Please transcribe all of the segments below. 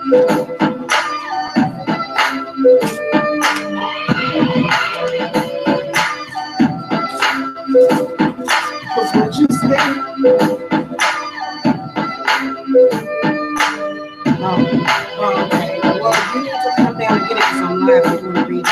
What you say? Oh, okay. Well, you need to come down and get it because I'm live and doing a reading.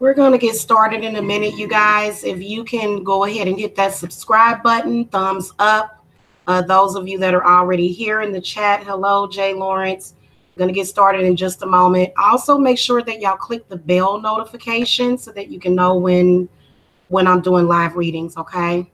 We're going to get started in a minute, you guys. If you can go ahead and hit that subscribe button, thumbs up. Those of you that are already here in the chat, hello, Jay Lawrence. Going to get started in just a moment. Also, make sure that y'all click the bell notification so that you can know when I'm doing live readings, okay?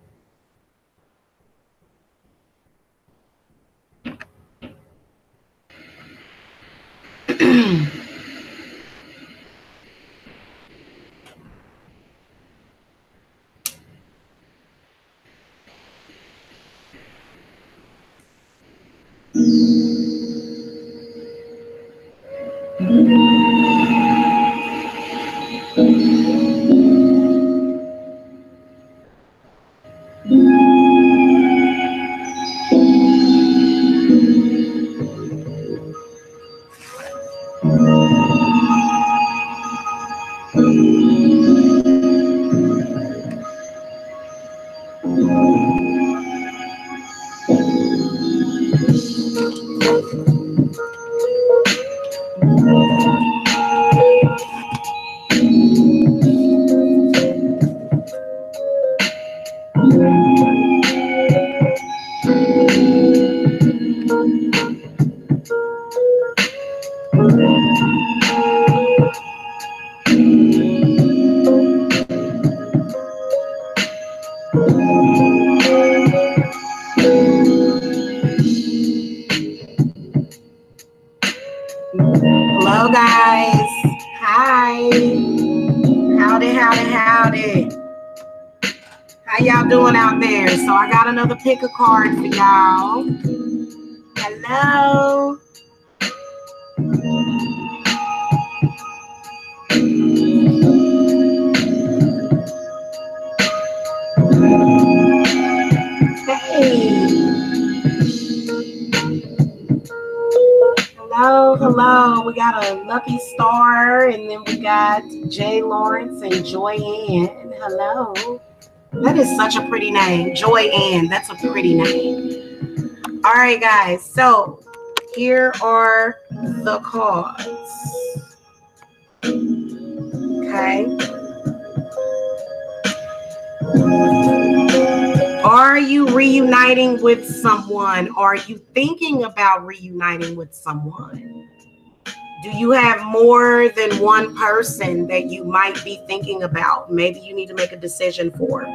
Hello, guys. Hi. Howdy. How y'all doing out there? So I got another pick a card for y'all. Hello. Hey. Hello, hello. We got a Lucky Star, and then we got Jay Lawrence and Joyanne. Hello. That is such a pretty name. Joyanne. That's a pretty name. All right, guys. So here are the cards. Okay. Are you reuniting with someone? Are you thinking about reuniting with someone? Do you have more than one person that you might be thinking about? Maybe you need to make a decision for.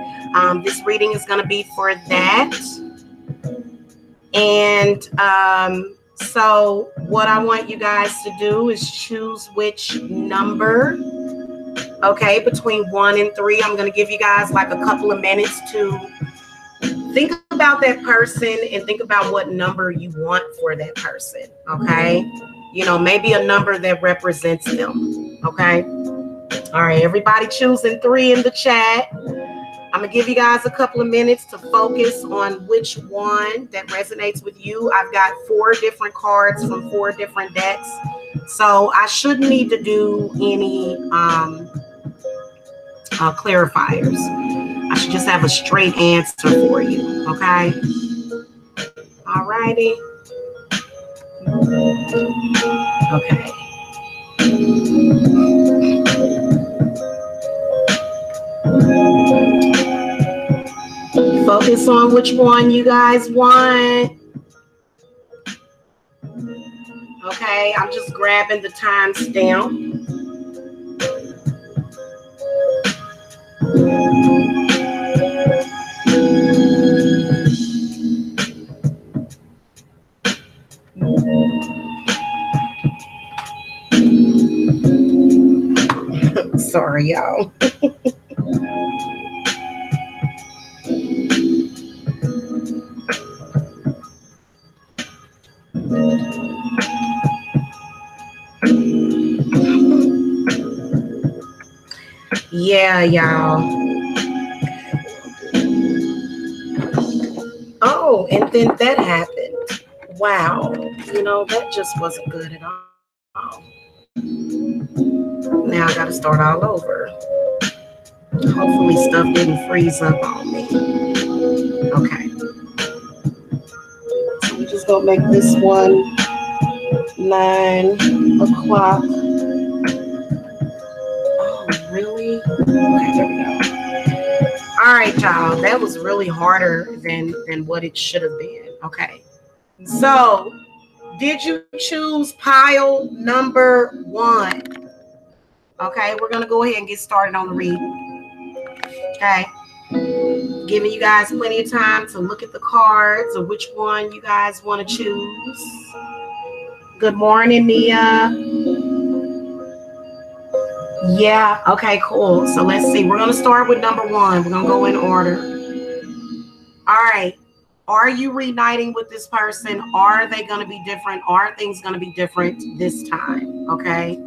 This reading is going to be for that. And so what I want you guys to do is choose which number. Okay, between 1 and 3. I'm going to give you guys like a couple of minutes to think about that person and think about what number you want for that person. Okay, you know, maybe a number that represents them. Okay, all right, everybody choosing 3 in the chat. I'm gonna give you guys a couple of minutes to focus on which one that resonates with you. I've got 4 different cards from 4 different decks, so I shouldn't need to do any clarifiers. I should just have a straight answer for you. Okay. All righty. Okay. Focus on which one you guys want. Okay, I'm just grabbing the timestamp. Sorry, y'all. Yeah, y'all. Oh, and then that happened. Wow. You know, that just wasn't good at all. Now I got to start all over. Hopefully stuff didn't freeze up on me. Okay. So we just gonna make this one 9 o'clock. Oh, really? Okay, there we go. All right, y'all. That was really harder than what it should have been. Okay. So, did you choose pile number 1? Okay, we're gonna go ahead and get started on the reading. Okay. Giving you guys plenty of time to look at the cards or which one you guys want to choose. Good morning, Nia. Yeah, okay, cool. So let's see. We're going to start with number 1. We're going to go in order. All right. Are you reuniting with this person? Are they going to be different? Are things going to be different this time? Okay.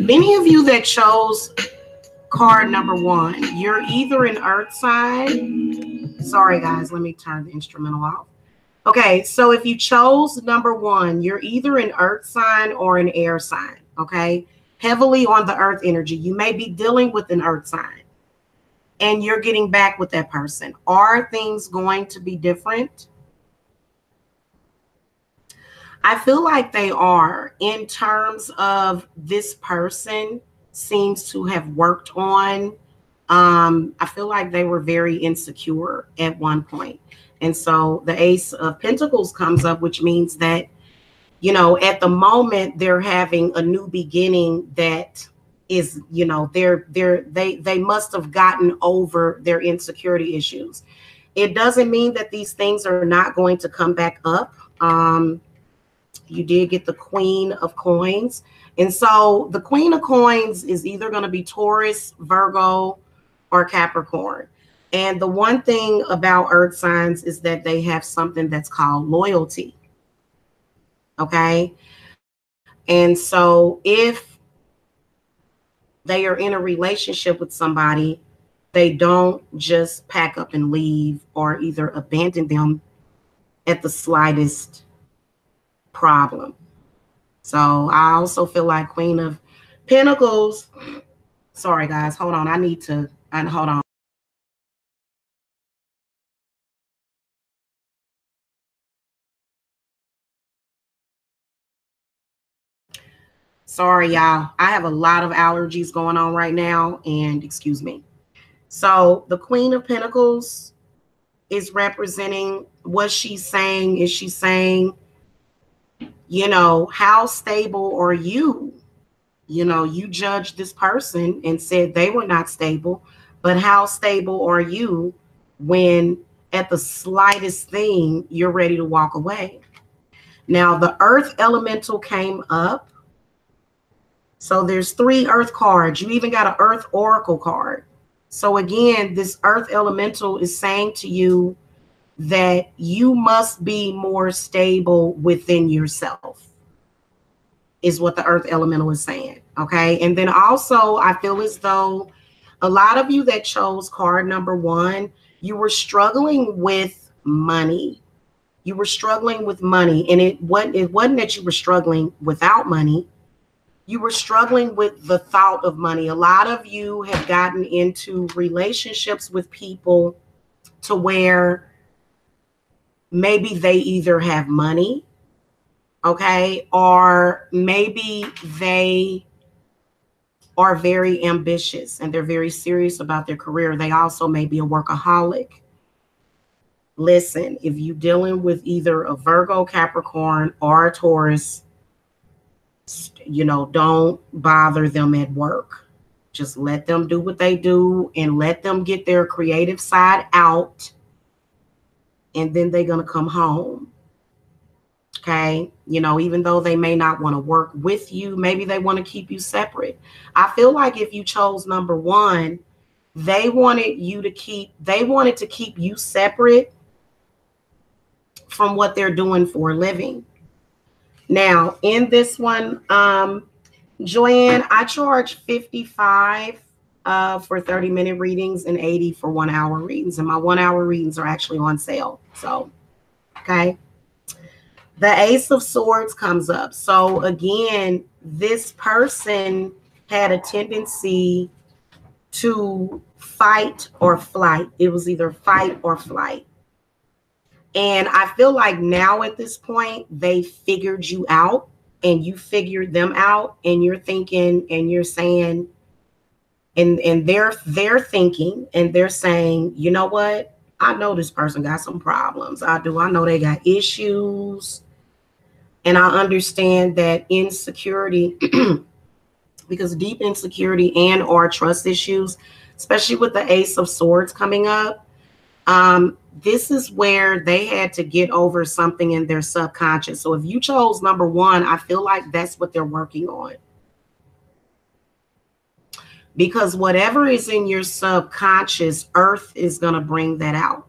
Many of you that chose card number 1, you're either an earth sign. Sorry, guys. Let me turn the instrumental off. Okay, so if you chose number 1, you're either an earth sign or an air sign, okay? Heavily on the earth energy. You may be dealing with an earth sign and you're getting back with that person. Are things going to be different? I feel like they are, in terms of this person seems to have worked on. I feel like they were very insecure at one point. And so the Ace of Pentacles comes up, which means that, you know, at the moment they're having a new beginning that is, you know, they must have gotten over their insecurity issues. It doesn't mean that these things are not going to come back up. You did get the Queen of Coins. And so the Queen of Coins is either going to be Taurus, Virgo, or Capricorn. And the one thing about earth signs is that they have something that's called loyalty. Okay. And so if they are in a relationship with somebody, They don't just pack up and leave or either abandon them at the slightest problem. So I also feel like Queen of Pentacles. Sorry, guys. Hold on. Hold on. Sorry, y'all. I have a lot of allergies going on right now, and excuse me. So the Queen of Pentacles is representing what she's saying. Is she saying, how stable are you? You judged this person and said they were not stable, but how stable are you when at the slightest thing you're ready to walk away? Now, the Earth Elemental came up. So there's 3 Earth cards. You even got an Earth Oracle card. So again, this Earth Elemental is saying to you that you must be more stable within yourself, is what the Earth Elemental is saying. Okay. And then also, I feel as though a lot of you that chose card number 1, you were struggling with money. You were struggling with money. And it wasn't that you were struggling without money. You were struggling with the thought of money. A lot of you have gotten into relationships with people to where maybe they either have money, okay, or maybe they are very ambitious and they're very serious about their career. They also may be a workaholic. Listen, if you're dealing with either a Virgo, Capricorn, or a Taurus, don't bother them at work. Just let them do what they do and let them get their creative side out. And then they're going to come home. Okay. Even though they may not want to work with you, maybe they want to keep you separate. I feel like if you chose number 1, they wanted to keep you separate from what they're doing for a living. Now, in this one, Joanne, I charge $55 for 30-minute readings and $80 for 1-hour readings. And my 1-hour readings are actually on sale. So, okay. The Ace of Swords comes up. So again, this person had a tendency to fight or flight. It was either fight or flight. And I feel like now at this point, they figured you out and you figured them out, and you're thinking and you're saying, and they're thinking and they're saying, you know what? I know this person got some problems. I know they got issues. And I understand that insecurity, because deep insecurity and or trust issues, especially with the Ace of Swords coming up, this is where they had to get over something in their subconscious. So if you chose number 1, I feel like that's what they're working on. Because whatever is in your subconscious, Earth is going to bring that out.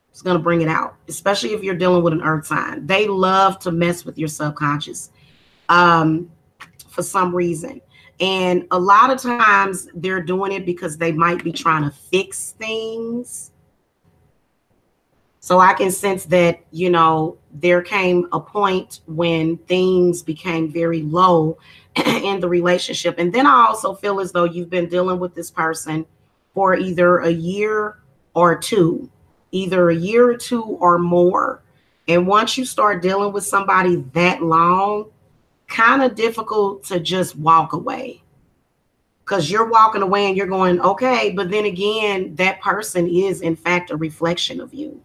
It's going to bring it out, especially if you're dealing with an Earth sign. They love to mess with your subconscious for some reason. And a lot of times they're doing it because they might be trying to fix things. So I can sense that, there came a point when things became very low in the relationship. And then I also feel as though you've been dealing with this person for either a year or 2. Either a year or 2 or more. And once you start dealing with somebody that long, kind of difficult to just walk away. Because you're walking away and you're going, okay, but then again, that person is in fact a reflection of you.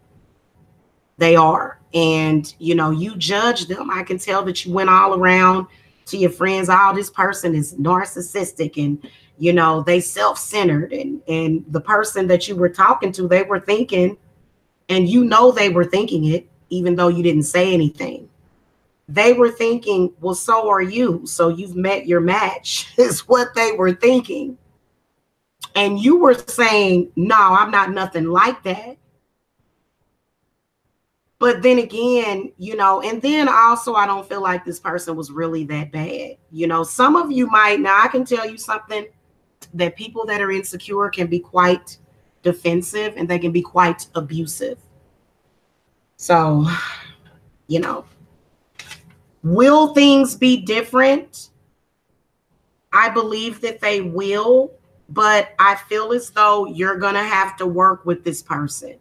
They are. And, you judge them. I can tell that you went all around to your friends, this person is narcissistic and, they self-centered. And the person that you were talking to, they were thinking, and they were thinking it, even though you didn't say anything. They were thinking, well, so are you. So you've met your match, is what they were thinking. And you were saying, no, I'm not nothing like that. But then again, and then also, I don't feel like this person was really that bad. Some of you might, now I can tell you something. that people that are insecure can be quite defensive and they can be quite abusive. So, you know, will things be different? I believe that they will, but I feel as though you're going to have to work with this person.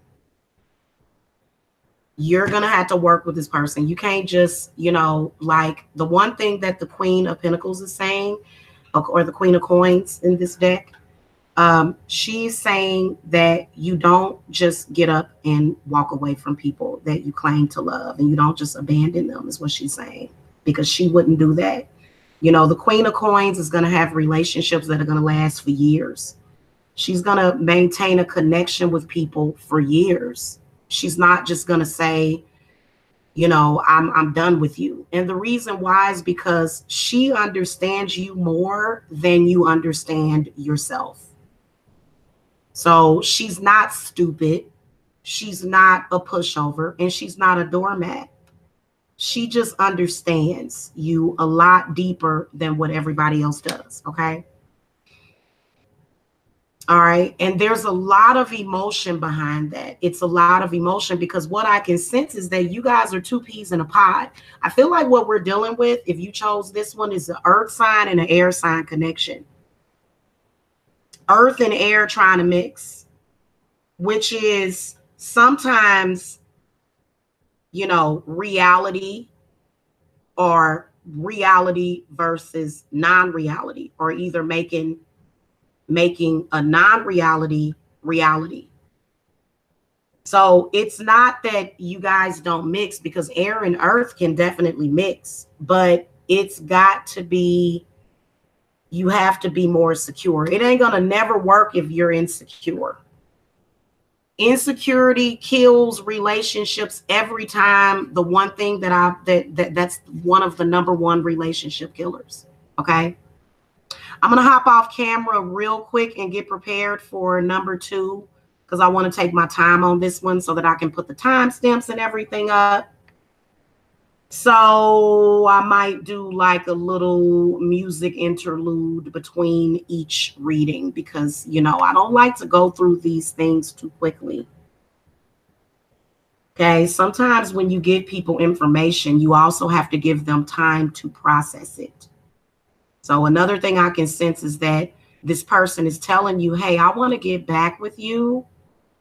You're going to have to work with this person. You can't just, you know, like the one thing that the Queen of Pentacles is saying, or the Queen of Coins in this deck, she's saying that you don't just get up and walk away from people that you claim to love, and you don't just abandon them, is what she's saying, because she wouldn't do that. You know, the Queen of Coins is going to have relationships that are going to last for years. She's going to maintain a connection with people for years. She's not just going to say, you know, I'm done with you. And the reason why is because she understands you more than you understand yourself. So she's not stupid. She's not a pushover, and she's not a doormat. She just understands you a lot deeper than what everybody else does. Okay. All right. And there's a lot of emotion behind that. It's a lot of emotion because what I can sense is that you guys are two peas in a pod. I feel like what we're dealing with, if you chose this one, is an earth sign and an air sign connection. Earth and air trying to mix, which is sometimes, you know, reality or reality versus non-reality, or either making a non-reality reality. So it's not that you guys don't mix, because air and earth can definitely mix, but it's got to be, you have to be more secure. It ain't gonna never work if you're insecure. Insecurity kills relationships every time. The one thing that's one of the number one relationship killers. Okay. I'm going to hop off camera real quick and get prepared for number 2, because I want to take my time on this one so that I can put the timestamps and everything up. So I might do like a little music interlude between each reading, because, you know, I don't like to go through these things too quickly. Okay. Sometimes when you give people information, you also have to give them time to process it. So another thing I can sense is that this person is telling you, hey, I want to get back with you.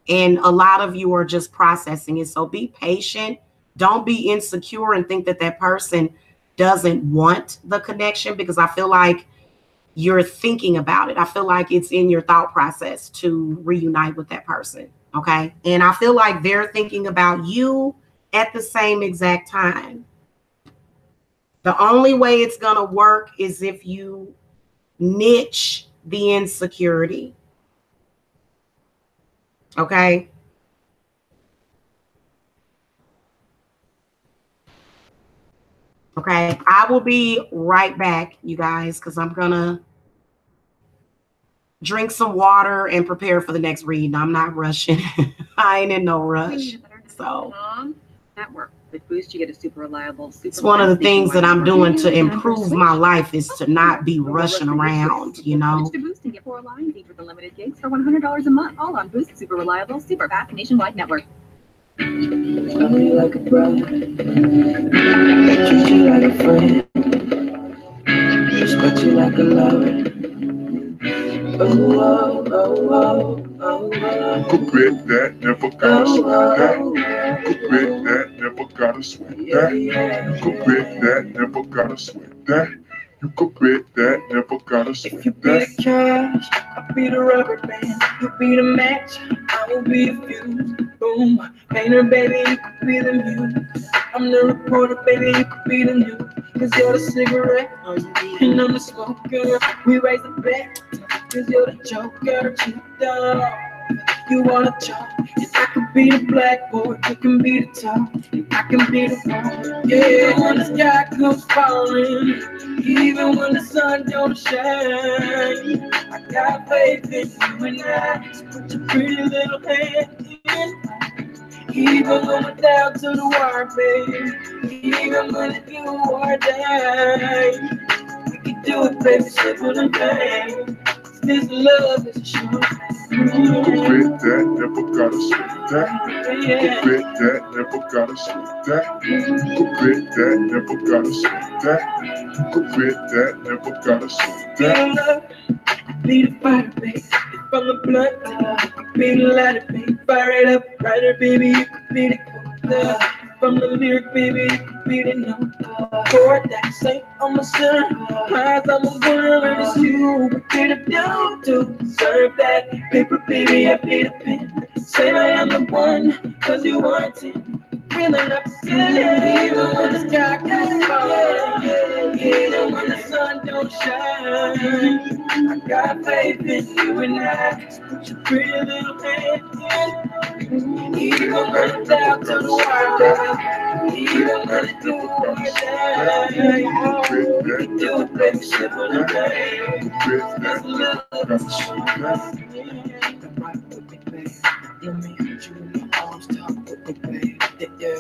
And a lot of you are just processing it. So be patient. Don't be insecure and think that that person doesn't want the connection, because I feel like you're thinking about it. I feel like it's in your thought process to reunite with that person. Okay. And I feel like they're thinking about you at the same exact time. The only way it's going to work is if you niche the insecurity. Okay. Okay. I will be right back, you guys, because I'm going to drink some water and prepare for the next read. I'm not rushing. I ain't in no rush. So network. With Boost, you get a super reliable, it's one of the things that I'm doing to improve my life, is to not be rushing around, you know. Switch to Boost and get 4 lines, each with unlimited gigs for $100 a month. All on Boost, super reliable, super fast nationwide network. Love you like a brother, treat you like a friend, respect you like a lover. Oh, oh, oh, oh, oh, oh. Could bet that, never gotta sweat that. Could bet that, never gotta sweat that. Could bet that, never gotta sweat that. You could bet that, never gotta sweat that. If you be the cash, I'll be the rubber band. You be the match, I will be the fuse. Boom, painter, baby, you could be the muse. I'm the reporter, baby, you could be the news. Cause you're the cigarette, and I'm the smoker. We raise the bet, cause you're the joker, cheap dog. You wanna talk, and I could be the blackboard, you can be the top, and I can be the one. Yeah, when the sky comes falling, even when the sun don't shine, I got faith in you and I. Put your pretty little hand in mine. Even when we're down to the wire, baby. Even when it's you or die, we can do it, baby, simple and plain. This love is short. You could bet that, never gotta sweat that. You could bet that, never gotta sweat that. You could bet that, never gotta sweat that. You could bet that, never gotta sweat that. Be the fire, baby. From the blood, be the lighter, baby. Fire it up, brighter, baby. You could be the color. From the lyric, baby, you could be the note. Chord that say I'm a sinner. Eyes, I'm a winner, and it's you. We get it down to deserve that paper, baby. I be the pen. Say I am the one, cause you want it. Feeling up the ceiling, even when the sky can't fall. Even when the sun don't shine. I got faith in you and I. So put your pretty little hand in. Even when it's down to the wire. Even when it's through the day. We can do it, baby, simple and plain. That's love, that's love. Right with me, babe. Let me hold you in my arms, talk with me, babe. Yeah.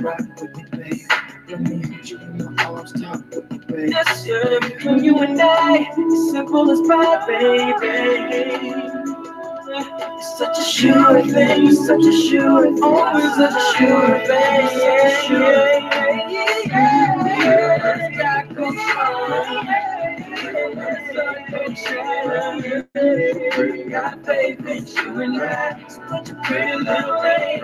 Right with me, babe. Let me hold you in my arms, talk with me, babe. Yes, sir. Between you and I, it's simple as pie, baby. It's such a sure thing, it's such a sure thing, always such a sure thing. The sky goes shine. Got faith in you and I. Such a pretty little thing.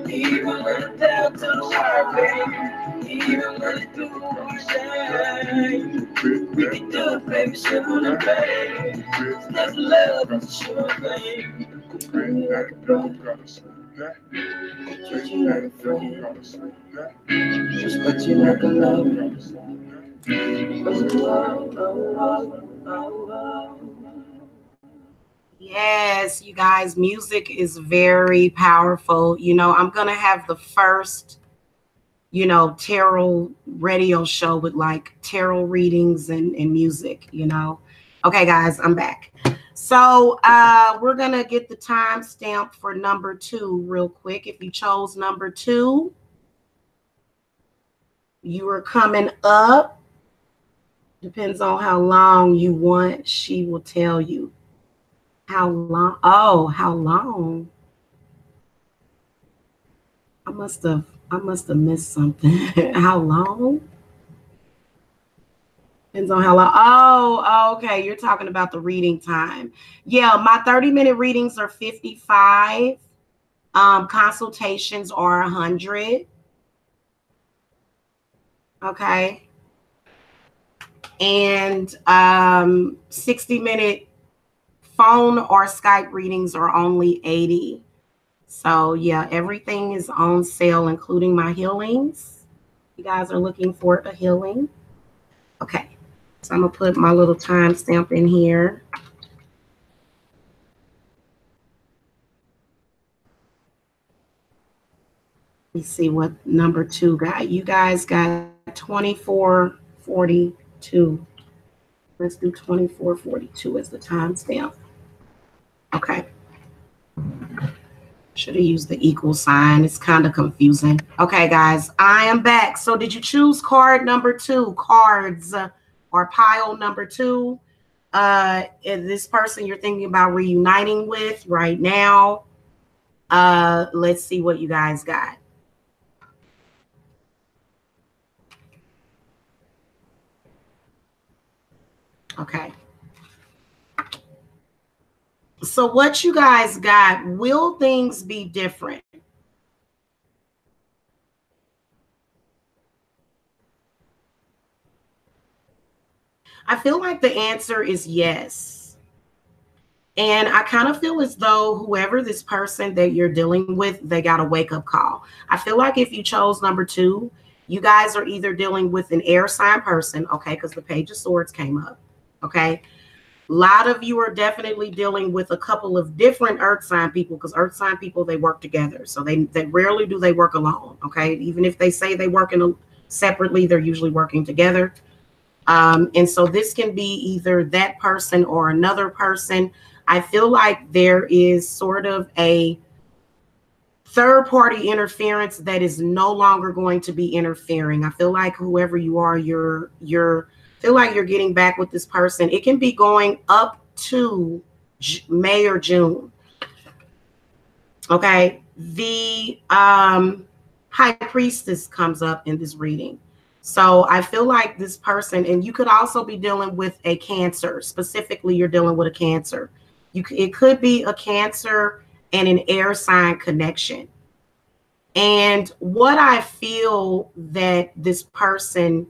Even when it's down to the wire, baby. Even when it's through the shine. We can do it, baby, simple and plain. That's love, it's a sure thing. Treat you like a brother. Treat you like a friend. Respect you like a lover. Yes, you guys, music is very powerful. You know, I'm going to have the first, you know, tarot radio show with like tarot readings and music, you know. Okay, guys, I'm back. So we're going to get the timestamp for number 2 real quick. If you chose number 2, you are coming up. Depends on how long you want. She will tell you. How long? Oh, how long? I must have missed something. How long? Depends on how long. Oh, okay. You're talking about the reading time. Yeah, my 30-minute readings are 55. Consultations are 100. Okay. And 60-minute phone or Skype readings are only 80. So yeah, everything is on sale, including my healings. You guys are looking for a healing. Okay. So I'm gonna put my little timestamp in here. Let me see what number 2 got. You guys got 2442. Let's do 2442 as the timestamp. Okay. Should have used the equal sign. It's kind of confusing. Okay, guys, I am back. So did you choose card number 2, cards or pile number 2? This person you're thinking about reuniting with right now. Let's see what you guys got. Okay. So what you guys got, will things be different? I feel like the answer is yes. And I kind of feel as though whoever this person that you're dealing with, they got a wake-up call. I feel like if you chose number 2, you guys are either dealing with an air sign person, okay, because the Page of Swords came up, okay? A lot of you are definitely dealing with a couple of different earth sign people, because earth sign people, they work together. So they rarely do they work alone, okay? Even if they say they work separately, they're usually working together. And so this can be either that person or another person. I feel like there is sort of a third-party interference that is no longer going to be interfering. I feel like whoever you are, you're feel like you're getting back with this person. It can be going up to May or June. Okay. The High Priestess comes up in this reading. So I feel like this person, and you could also be dealing with a Cancer. Specifically, you're dealing with a Cancer. It could be a Cancer and an air sign connection. And what I feel that this person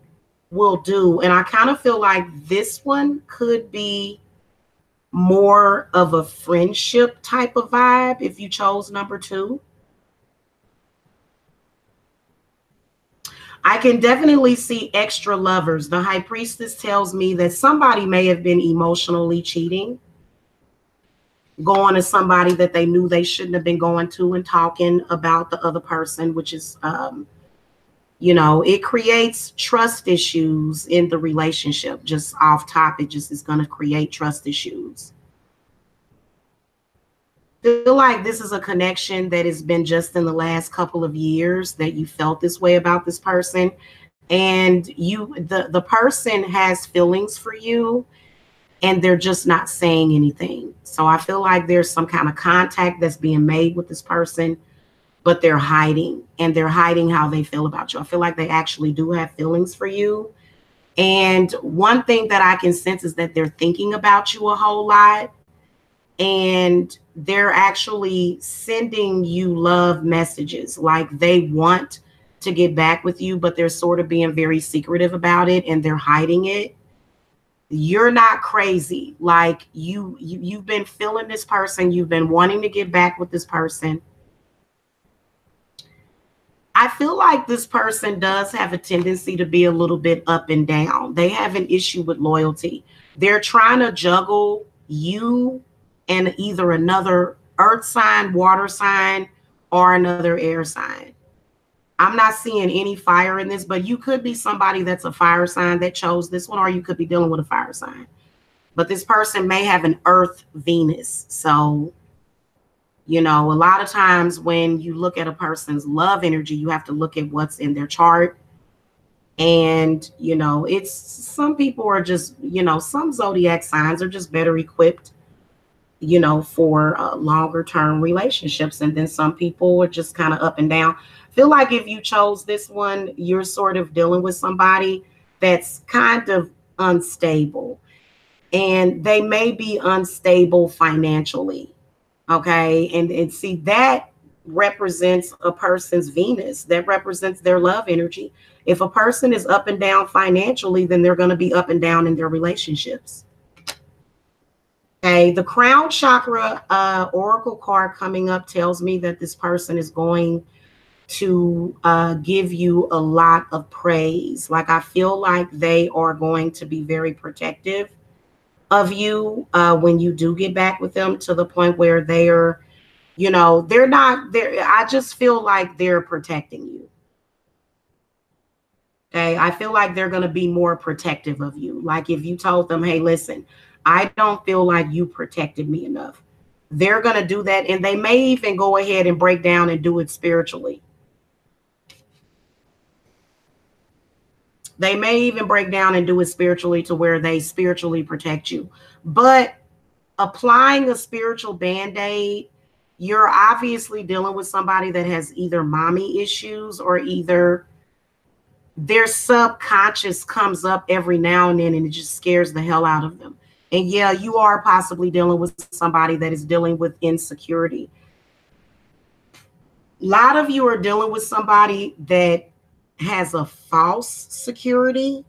will do, and I kind of feel like this one could be more of a friendship type of vibe if you chose number 2. I can definitely see extra lovers. The High Priestess tells me that somebody may have been emotionally cheating, going to somebody that they knew they shouldn't have been going to and talking about the other person, which is, you know, it creates trust issues in the relationship. Just off topic, just is going to create trust issues. I feel like this is a connection that has been just in the last couple of years that you felt this way about this person, and the person has feelings for you and they're just not saying anything. So I feel like there's some kind of contact that's being made with this person, but they're hiding, and they're hiding how they feel about you. I feel like they actually do have feelings for you. And one thing that I can sense is that they're thinking about you a whole lot, and they're actually sending you love messages. Like they want to get back with you, but they're sort of being very secretive about it, and they're hiding it. You're not crazy. Like you've been feeling this person. You've been wanting to get back with this person. I feel like this person does have a tendency to be a little bit up and down. They have an issue with loyalty. They're trying to juggle you and either another earth sign, water sign, or another air sign. I'm not seeing any fire in this, but you could be somebody that's a fire sign that chose this one, or you could be dealing with a fire sign. But this person may have an earth Venus. So, you know, a lot of times when you look at a person's love energy, you have to look at what's in their chart. And, you know, it's some people are just, you know, some zodiac signs are just better equipped, you know, for longer term relationships. And then some people are just kind of up and down. Feel like if you chose this one, you're sort of dealing with somebody that's kind of unstable, and they may be unstable financially. Okay. And see, that represents a person's Venus. That represents their love energy. If a person is up and down financially, then they're going to be up and down in their relationships. Okay. The crown chakra oracle card coming up tells me that this person is going to give you a lot of praise. Like I feel like they are going to be very protective of you when you do get back with them, to the point where they are, you know, they're not there. I just feel like they're protecting you. Okay. I feel like they're going to be more protective of you. Like if you told them, hey, listen, I don't feel like you protected me enough, they're going to do that. And they may even go ahead and break down and do it spiritually. They may even break down and do it spiritually, to where they spiritually protect you. But applying a spiritual band-aid, you're obviously dealing with somebody that has either mommy issues, or either their subconscious comes up every now and then and it just scares the hell out of them. And yeah, you are possibly dealing with somebody that is dealing with insecurity. A lot of you are dealing with somebody that has a false security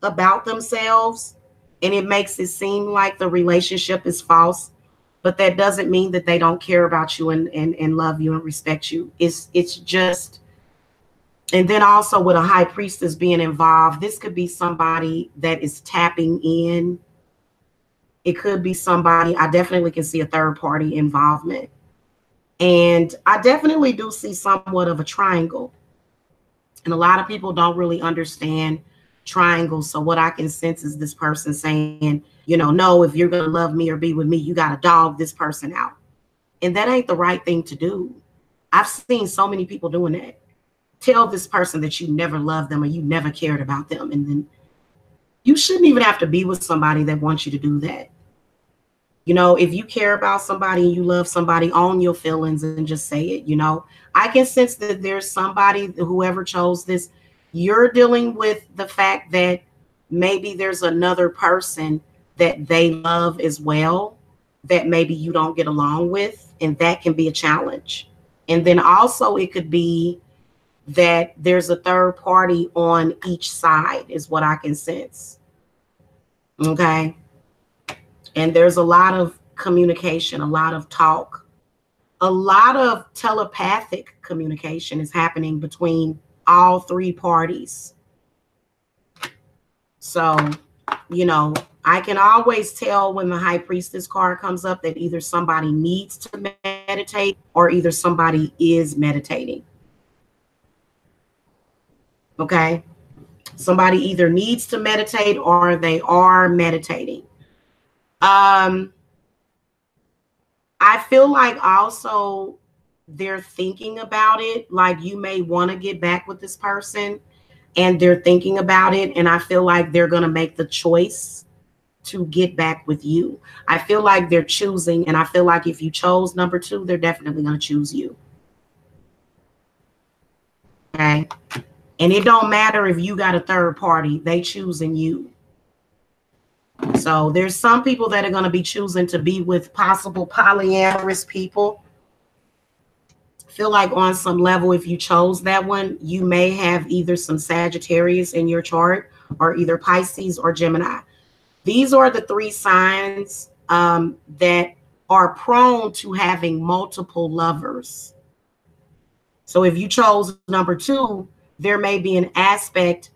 about themselves, and it makes it seem like the relationship is false, but that doesn't mean that they don't care about you and love you and respect you. It's just, and then also with a high priestess being involved, this could be somebody that is tapping in. It could be somebody, I definitely can see a third party involvement, and I definitely do see somewhat of a triangle. And a lot of people don't really understand triangles. So what I can sense is this person saying, you know, no, if you're going to love me or be with me, you got to dog this person out. And that ain't the right thing to do. I've seen so many people doing that. Tell this person that you never loved them or you never cared about them, and then You shouldn't even have to be with somebody that wants you to do that. You know, if you care about somebody and you love somebody, own your feelings and just say it. You know, I can sense that there's somebody, whoever chose this, you're dealing with the fact that maybe there's another person that they love as well that maybe you don't get along with, and that can be a challenge. And then also it could be that there's a third party on each side, is what I can sense. Okay. And there's a lot of communication, a lot of talk, a lot of telepathic communication is happening between all three parties. So, you know, I can always tell when the High Priestess card comes up that either somebody needs to meditate or either somebody is meditating. Okay. Somebody either needs to meditate or they are meditating. I feel like also they're thinking about it. Like you may want to get back with this person and they're thinking about it. And I feel like they're going to make the choice to get back with you. I feel like they're choosing. And I feel like if you chose number 2, they're definitely going to choose you. Okay. And it don't matter if you got a third party, they choosing you. So there's some people that are going to be choosing to be with possible polyamorous people. Feel like on some level, if you chose that one, you may have either some Sagittarius in your chart or either Pisces or Gemini. These are the 3 signs that are prone to having multiple lovers. So if you chose number 2, there may be an aspect,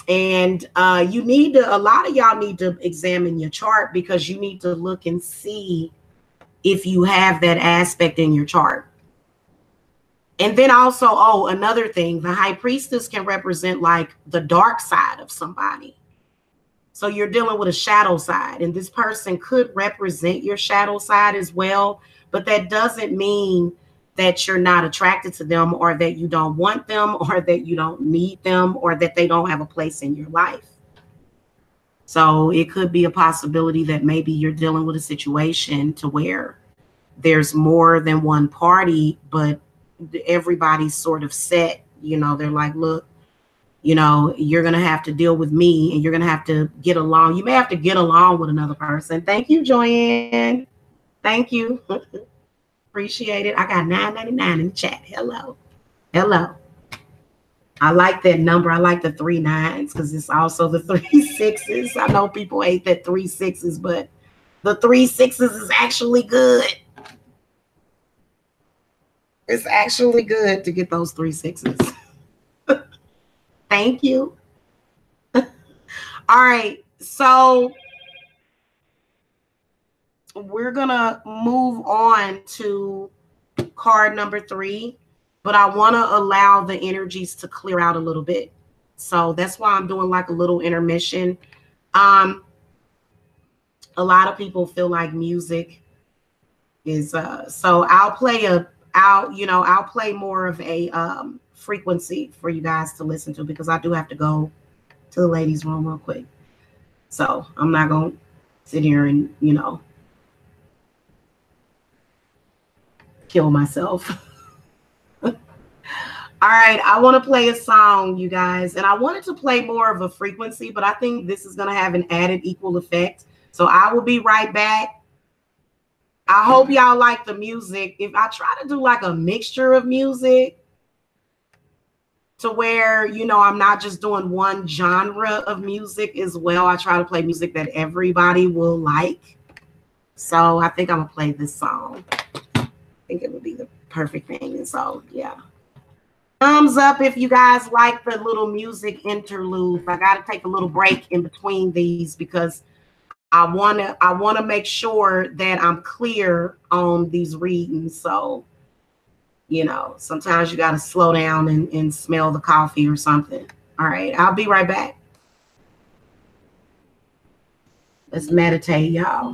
and you need to, a lot of y'all need to examine your chart because you need to look and see if you have that aspect in your chart. And then also, oh, another thing, the High Priestess can represent like the dark side of somebody. So you're dealing with a shadow side, and this person could represent your shadow side as well. But that doesn't mean that you're not attracted to them or that you don't want them or that you don't need them or that they don't have a place in your life. So it could be a possibility that maybe you're dealing with a situation to where there's more than one party, but everybody's sort of set. You know, they're like, look, you know, you're going to have to deal with me and you're going to have to get along. You may have to get along with another person. Thank you, Joanne. Thank you. Appreciate it. I got $9.99 in the chat. Hello. Hello. I like that number. I like the 3 9s because it's also the 3 6s. I know people hate that 3 6s, but the 3 6s is actually good. It's actually good to get those 3 6s. Thank you. All right. So we're going to move on to card number 3, but I want to allow the energies to clear out a little bit. So that's why I'm doing like a little intermission. A lot of people feel like music is, so I'll play I'll play more of a frequency for you guys to listen to because I do have to go to the ladies' room real quick. So I'm not going to sit here and, you know, kill myself. All right, I want to play a song, you guys, and I wanted to play more of a frequency, but I think this is going to have an added equal effect. So I will be right back. I hope y'all like the music. If I try to do like a mixture of music to where, you know, I'm not just doing one genre of music as well. I try to play music that everybody will like. So I think I'm going to play this song. I think it would be the perfect thing. And so, yeah. Thumbs up if you guys like the little music interludes. I got to take a little break in between these because I want to make sure that I'm clear on these readings. So, you know, sometimes you got to slow down and smell the coffee or something. All right, I'll be right back. Let's meditate, y'all.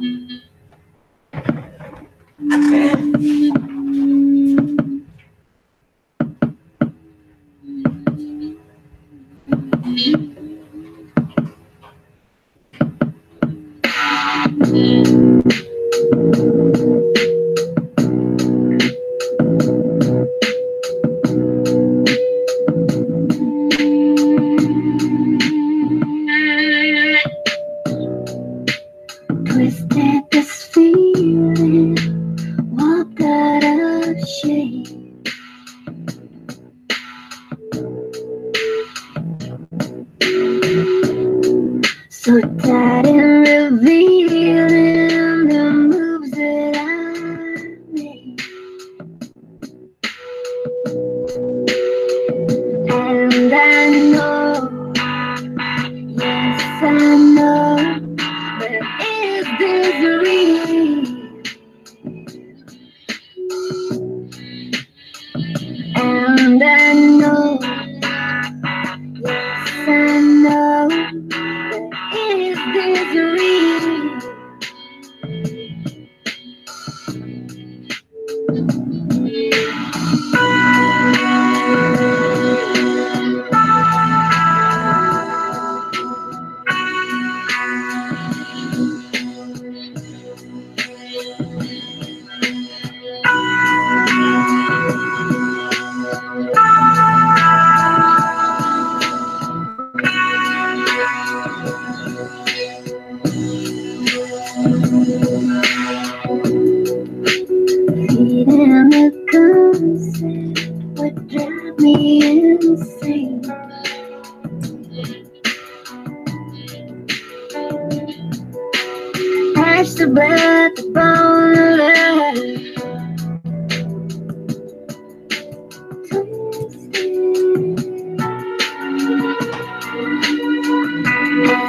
at the boundary.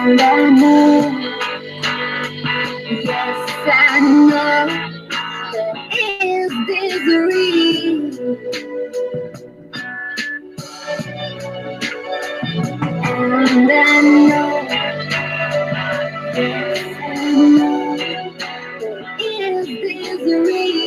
And I know, yes, I know there is misery. And I know, yes, I know there is misery.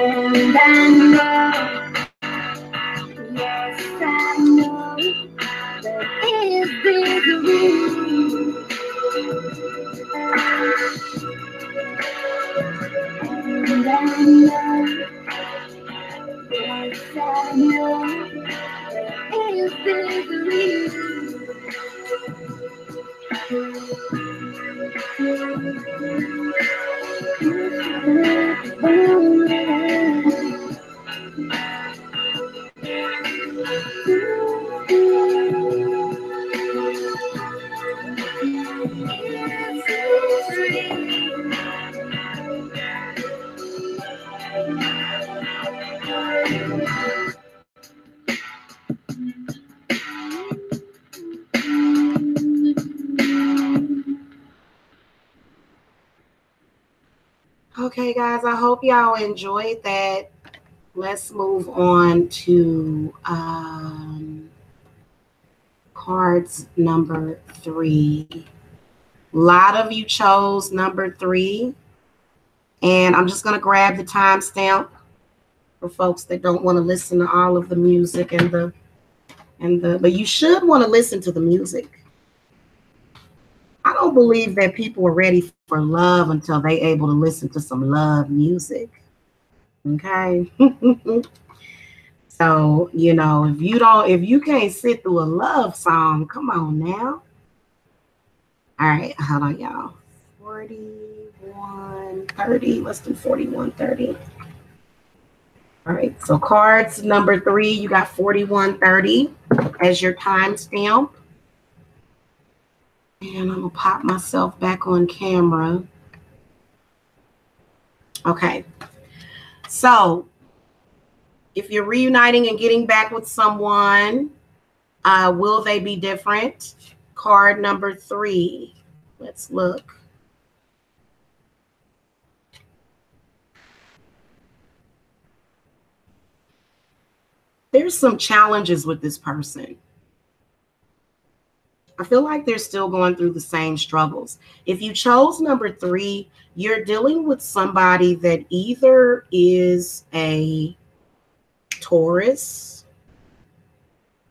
And I know, yes, I know there is misery. And I know, yes, I know there is misery. Okay, guys, I hope y'all enjoyed that. Let's move on to cards number 3. A lot of you chose number 3, and I'm just going to grab the timestamp for folks that don't want to listen to all of the music but you should want to listen to the music. I don't believe that people are ready for love until they're able to listen to some love music. Okay. So, if you can't sit through a love song, come on now. All right, hold on, y'all. 4130. Let's do 4130. All right, so cards number 3, you got 4130 as your timestamp. And I'm gonna pop myself back on camera. Okay, so if you're reuniting and getting back with someone, will they be different? Card number 3. Let's look. There's some challenges with this person. I feel like they're still going through the same struggles. If you chose number 3, you're dealing with somebody that either is a Taurus,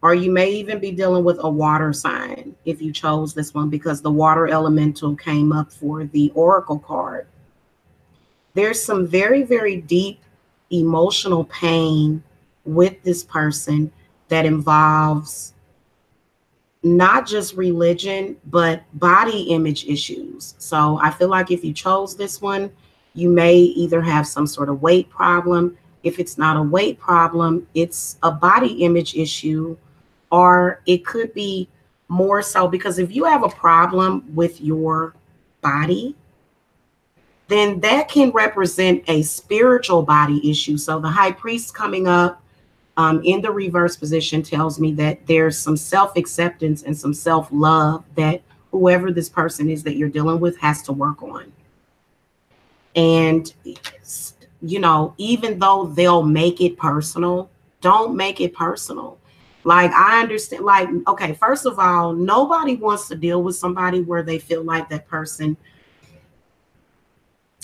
or you may even be dealing with a water sign if you chose this one, because the water elemental came up for the oracle card. There's some very, very deep emotional pain with this person that involves not just religion, but body image issues. So I feel like if you chose this one, you may either have some sort of weight problem. If it's not a weight problem, it's a body image issue, or it could be more so because if you have a problem with your body, then that can represent a spiritual body issue. So the high priest coming up in the reverse position tells me that there's some self-acceptance and some self-love that whoever this person is that you're dealing with has to work on. And, you know, even though they'll make it personal, don't make it personal. Like, I understand, like, okay, first of all, nobody wants to deal with somebody where they feel like that person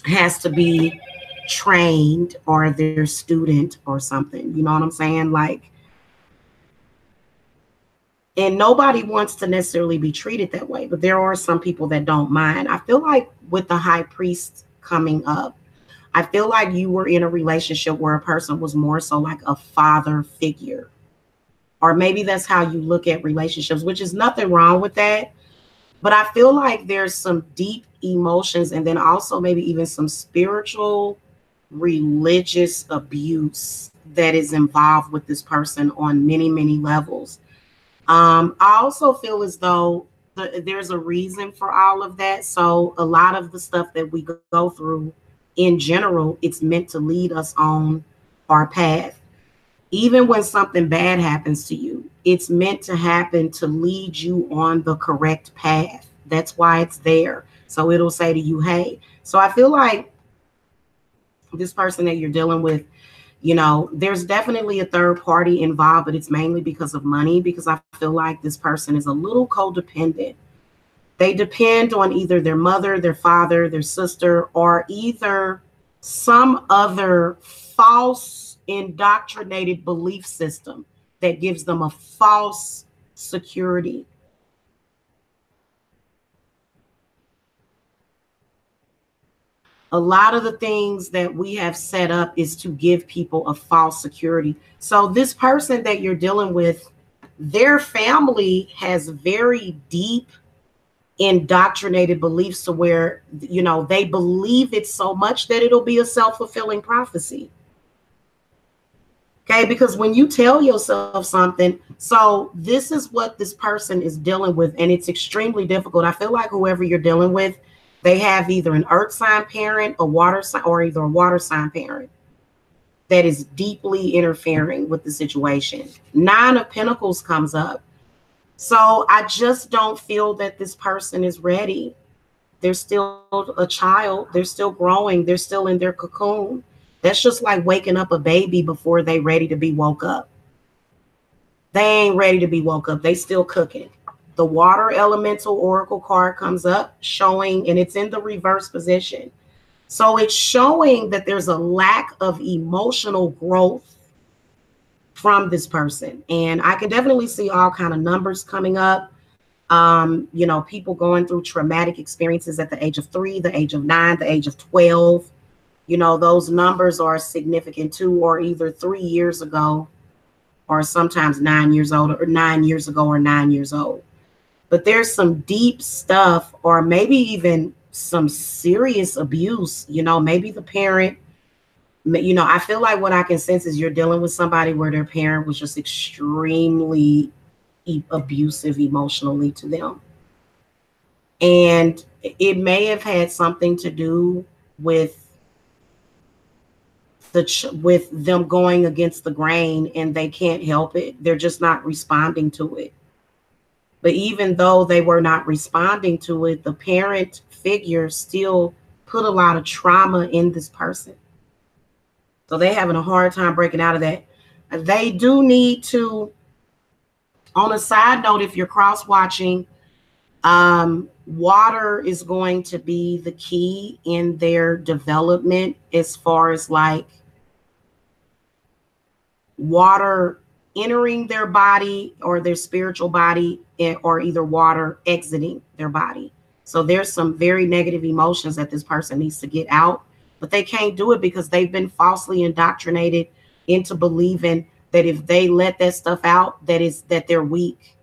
has to be trained or their student or something. You know what I'm saying? Like, and nobody wants to necessarily be treated that way, but there are some people that don't mind. I feel like with the high priest coming up, I feel like you were in a relationship where a person was more so like a father figure. Or maybe that's how you look at relationships, which is nothing wrong with that. But I feel like there's some deep emotions and then also maybe even some spiritual, religious abuse that is involved with this person on many, many levels. I also feel as though there's a reason for all of that. So a lot of the stuff that we go through in general, it's meant to lead us on our path. Even when something bad happens to you, it's meant to happen to lead you on the correct path. That's why it's there. So it'll say to you, hey. So I feel like this person that you're dealing with, you know, there's definitely a third party involved, but it's mainly because of money, because I feel like this person is a little codependent. They depend on either their mother, their father, their sister, or either some other false indoctrinated belief system that gives them a false security. A lot of the things that we have set up is to give people a false security. So this person that you're dealing with, their family has very deep indoctrinated beliefs to where, you know, they believe it so much that it'll be a self-fulfilling prophecy. Okay, because when you tell yourself something, so this is what this person is dealing with, and it's extremely difficult. I feel like whoever you're dealing with, they have either an earth sign parent, a water sign, or either a water sign parent that is deeply interfering with the situation. 9 of Pentacles comes up. So I just don't feel that this person is ready. They're still a child. They're still growing. They're still in their cocoon. That's just like waking up a baby before they ready to be woke up. They ain't ready to be woke up. They still cooking. The water elemental oracle card comes up showing, and it's in the reverse position. So it's showing that there's a lack of emotional growth from this person. And I can definitely see all kind of numbers coming up. You know, people going through traumatic experiences at the age of 3, the age of 9, the age of 12. You know, those numbers are significant too, or either 3 years ago, or sometimes 9 years old, or 9 years ago, or 9 years old. But there's some deep stuff, or maybe even some serious abuse. You know, maybe the parent, you know, I feel like what I can sense is you're dealing with somebody where their parent was just extremely abusive emotionally to them. And it may have had something to do with with them going against the grain, and they can't help it. They're just not responding to it. But even though they were not responding to it, the parent figure still put a lot of trauma in this person. So they're having a hard time breaking out of that. They do need to, on a side note, if you're cross-watching, water is going to be the key in their development, as far as like water entering their body or their spiritual body, or either water exiting their body. So there's some very negative emotions that this person needs to get out, but they can't do it because they've been falsely indoctrinated into believing that if they let that stuff out, that they're weak.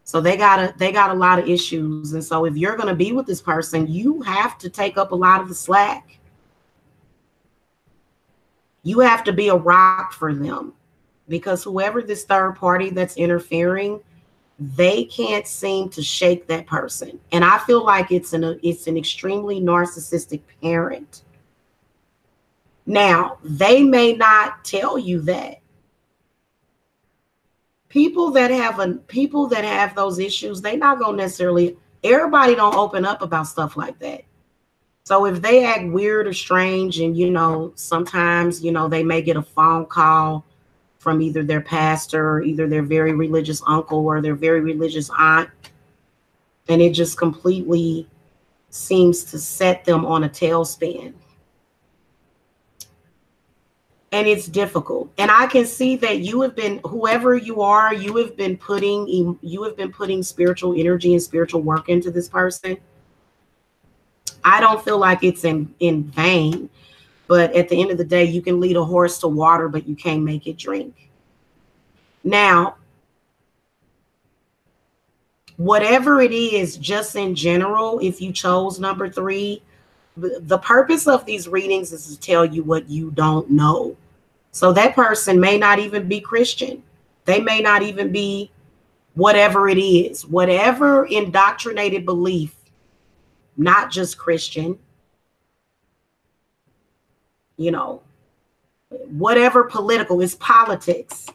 So they got a lot of issues. And so if you're going to be with this person, you have to take up a lot of the slack. You have to be a rock for them, because whoever this third party that's interfering, they can't seem to shake that person. And I feel like it's an extremely narcissistic parent. Now, they may not tell you that, People that have those issues, they not gonna necessarily, everybody don't open up about stuff like that. So if they act weird or strange, and sometimes they may get a phone call from either their pastor or either their very religious uncle or their very religious aunt, and it just completely seems to set them on a tailspin. And it's difficult. And I can see that you have been, whoever you are, you have been putting spiritual energy and spiritual work into this person. I don't feel like it's in vain, but at the end of the day, you can lead a horse to water, but you can't make it drink. Now, whatever it is, just in general, if you chose number 3, the purpose of these readings is to tell you what you don't know. So that person may not even be Christian. They may not even be whatever it is, whatever indoctrinated belief, not just Christian, whatever political, is politics.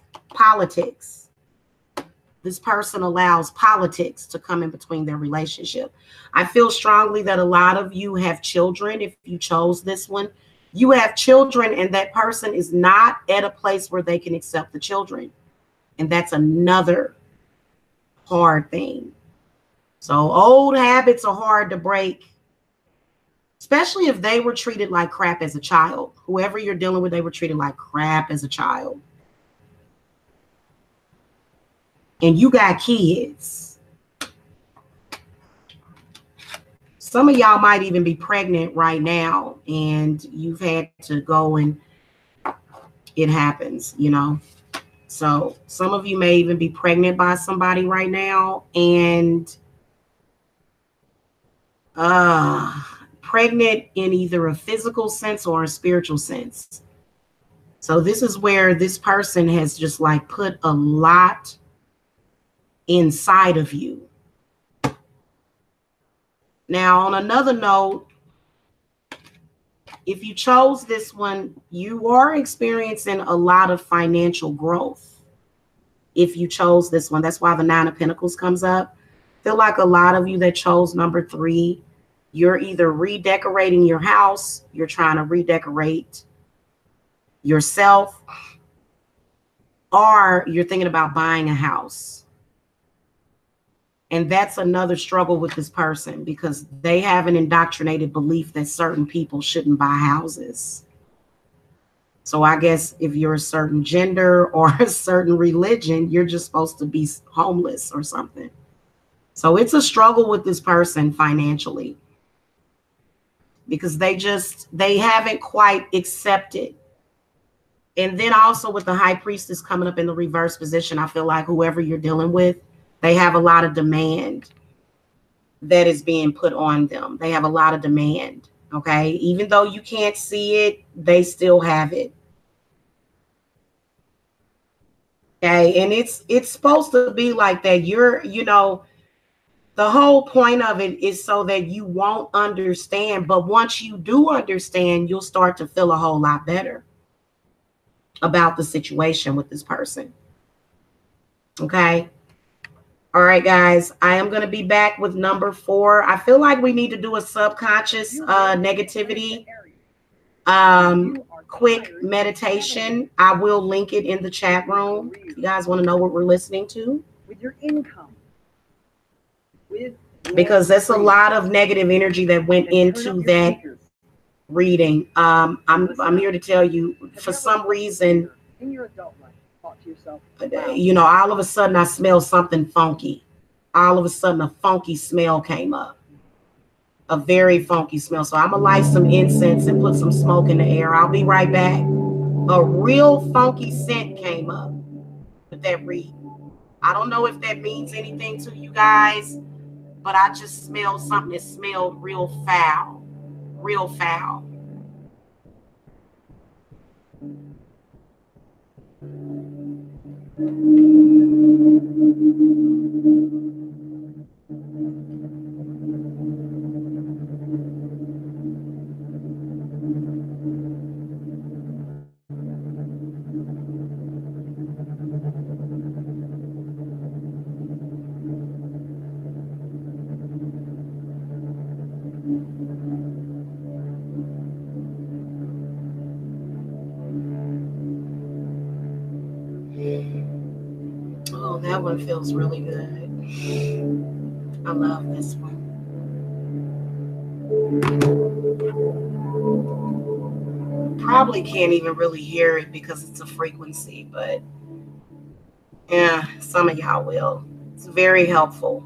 This person allows politics to come in between their relationship. I feel strongly that a lot of you have children. If you chose this one, you have children, and that person is not at a place where they can accept the children. And that's another hard thing. So old habits are hard to break, especially if they were treated like crap as a child. Whoever you're dealing with, they were treated like crap as a child. And you got kids. Some of y'all might even be pregnant right now, and you've had to go, and it happens, So some of you may even be pregnant by somebody right now, and pregnant in either a physical sense or a spiritual sense. So this is where this person has just like put a lot inside of you. Now, on another note, if you chose this one, you are experiencing a lot of financial growth. If you chose this one, that's why the 9 of Pentacles comes up. I feel like a lot of you that chose number 3, you're either redecorating your house, you're trying to redecorate yourself, or you're thinking about buying a house. And that's another struggle with this person, because they have an indoctrinated belief that certain people shouldn't buy houses. So I guess if you're a certain gender or a certain religion, you're just supposed to be homeless or something. So it's a struggle with this person financially, because they haven't quite accepted. And then also with the High Priestess coming up in the reverse position, I feel like whoever you're dealing with, they have a lot of demand that is being put on them. They have a lot of demand, okay? Even though you can't see it, they still have it. Okay, and it's supposed to be like that. The whole point of it is so that you won't understand. But once you do understand, you'll start to feel a whole lot better about the situation with this person. Okay. All right, guys, I am going to be back with number 4. I feel like we need to do a subconscious negativity quick meditation. I will link it in the chat room. You guys want to know what we're listening to? With your income. Because that's a lot of negative energy that went into that reading. I'm here to tell you, for some reason, in your adult life, talk to yourself. All of a sudden I smell something funky. All of a sudden a funky smell came up. A very funky smell. So I'm gonna light some incense and put some smoke in the air. I'll be right back. A real funky scent came up with that read. I don't know if that means anything to you guys, but I just smelled something that smelled real foul. Real foul. Oh, that one feels really good. I love this one. Probably can't even really hear it because it's a frequency, but yeah, some of y'all will. It's very helpful.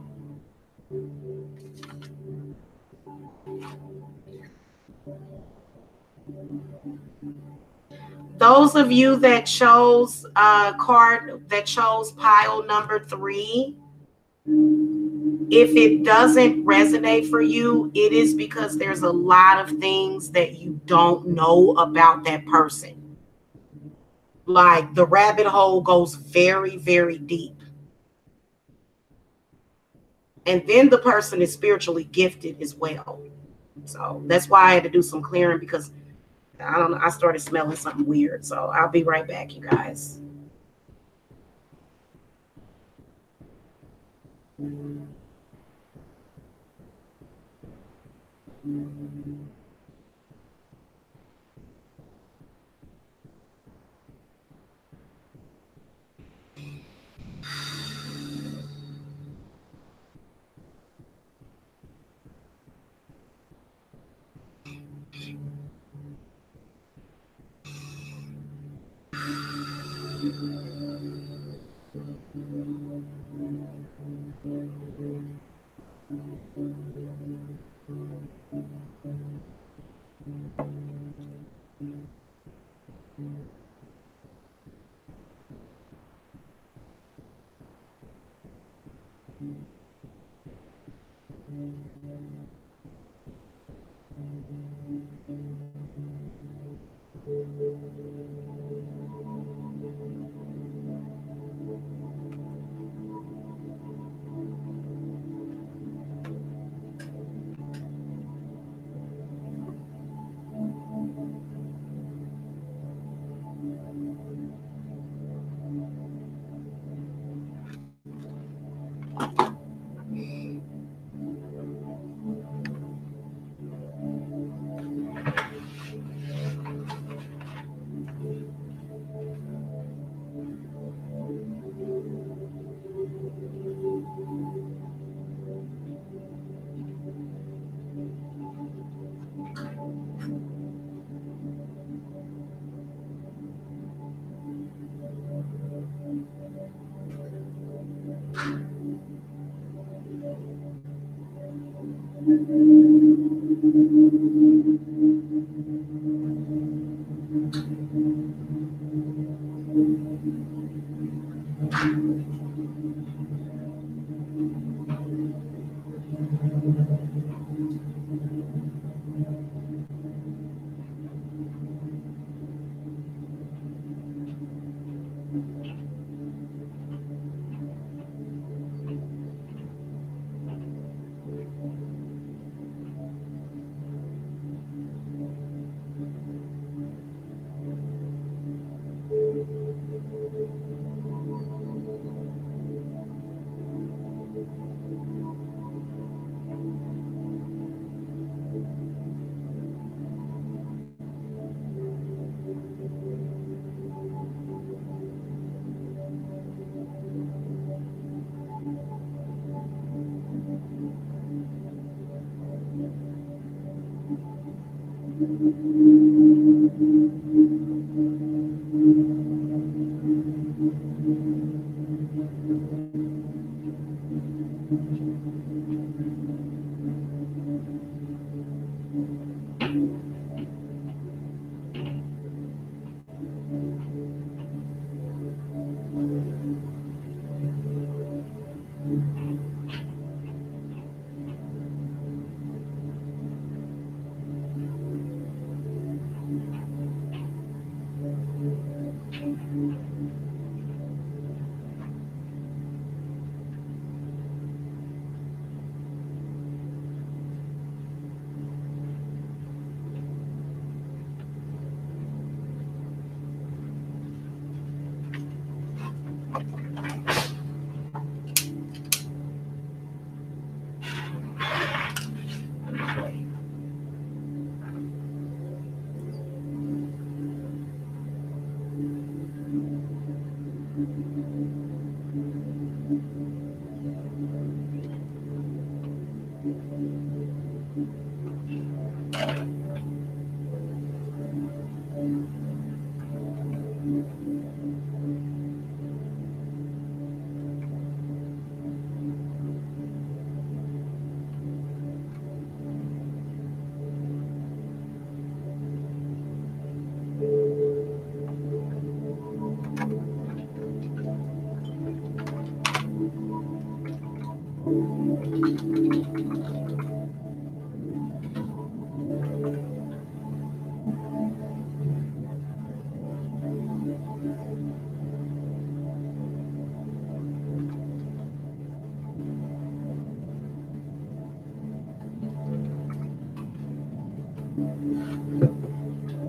Those of you that chose pile number 3, if it doesn't resonate for you, it is because there's a lot of things that you don't know about that person. Like the rabbit hole goes very, very deep. And then the person is spiritually gifted as well. So that's why I had to do some clearing, because I don't know, I started smelling something weird. So I'll be right back, you guys.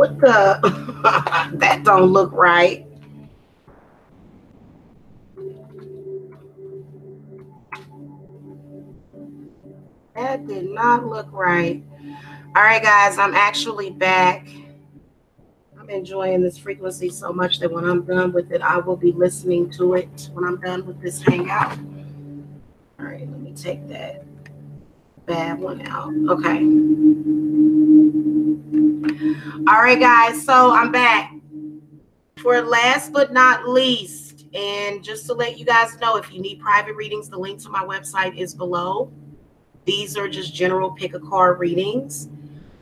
What the? That don't look right. That did not look right. All right, guys, I'm actually back. I'm enjoying this frequency so much that when I'm done with it, I will be listening to it when I'm done with this hangout. All right, let me take that bad one out. Okay. All right, guys, so I'm back. For last but not least, and just to let you guys know, if you need private readings, the link to my website is below. These are just general pick a card readings.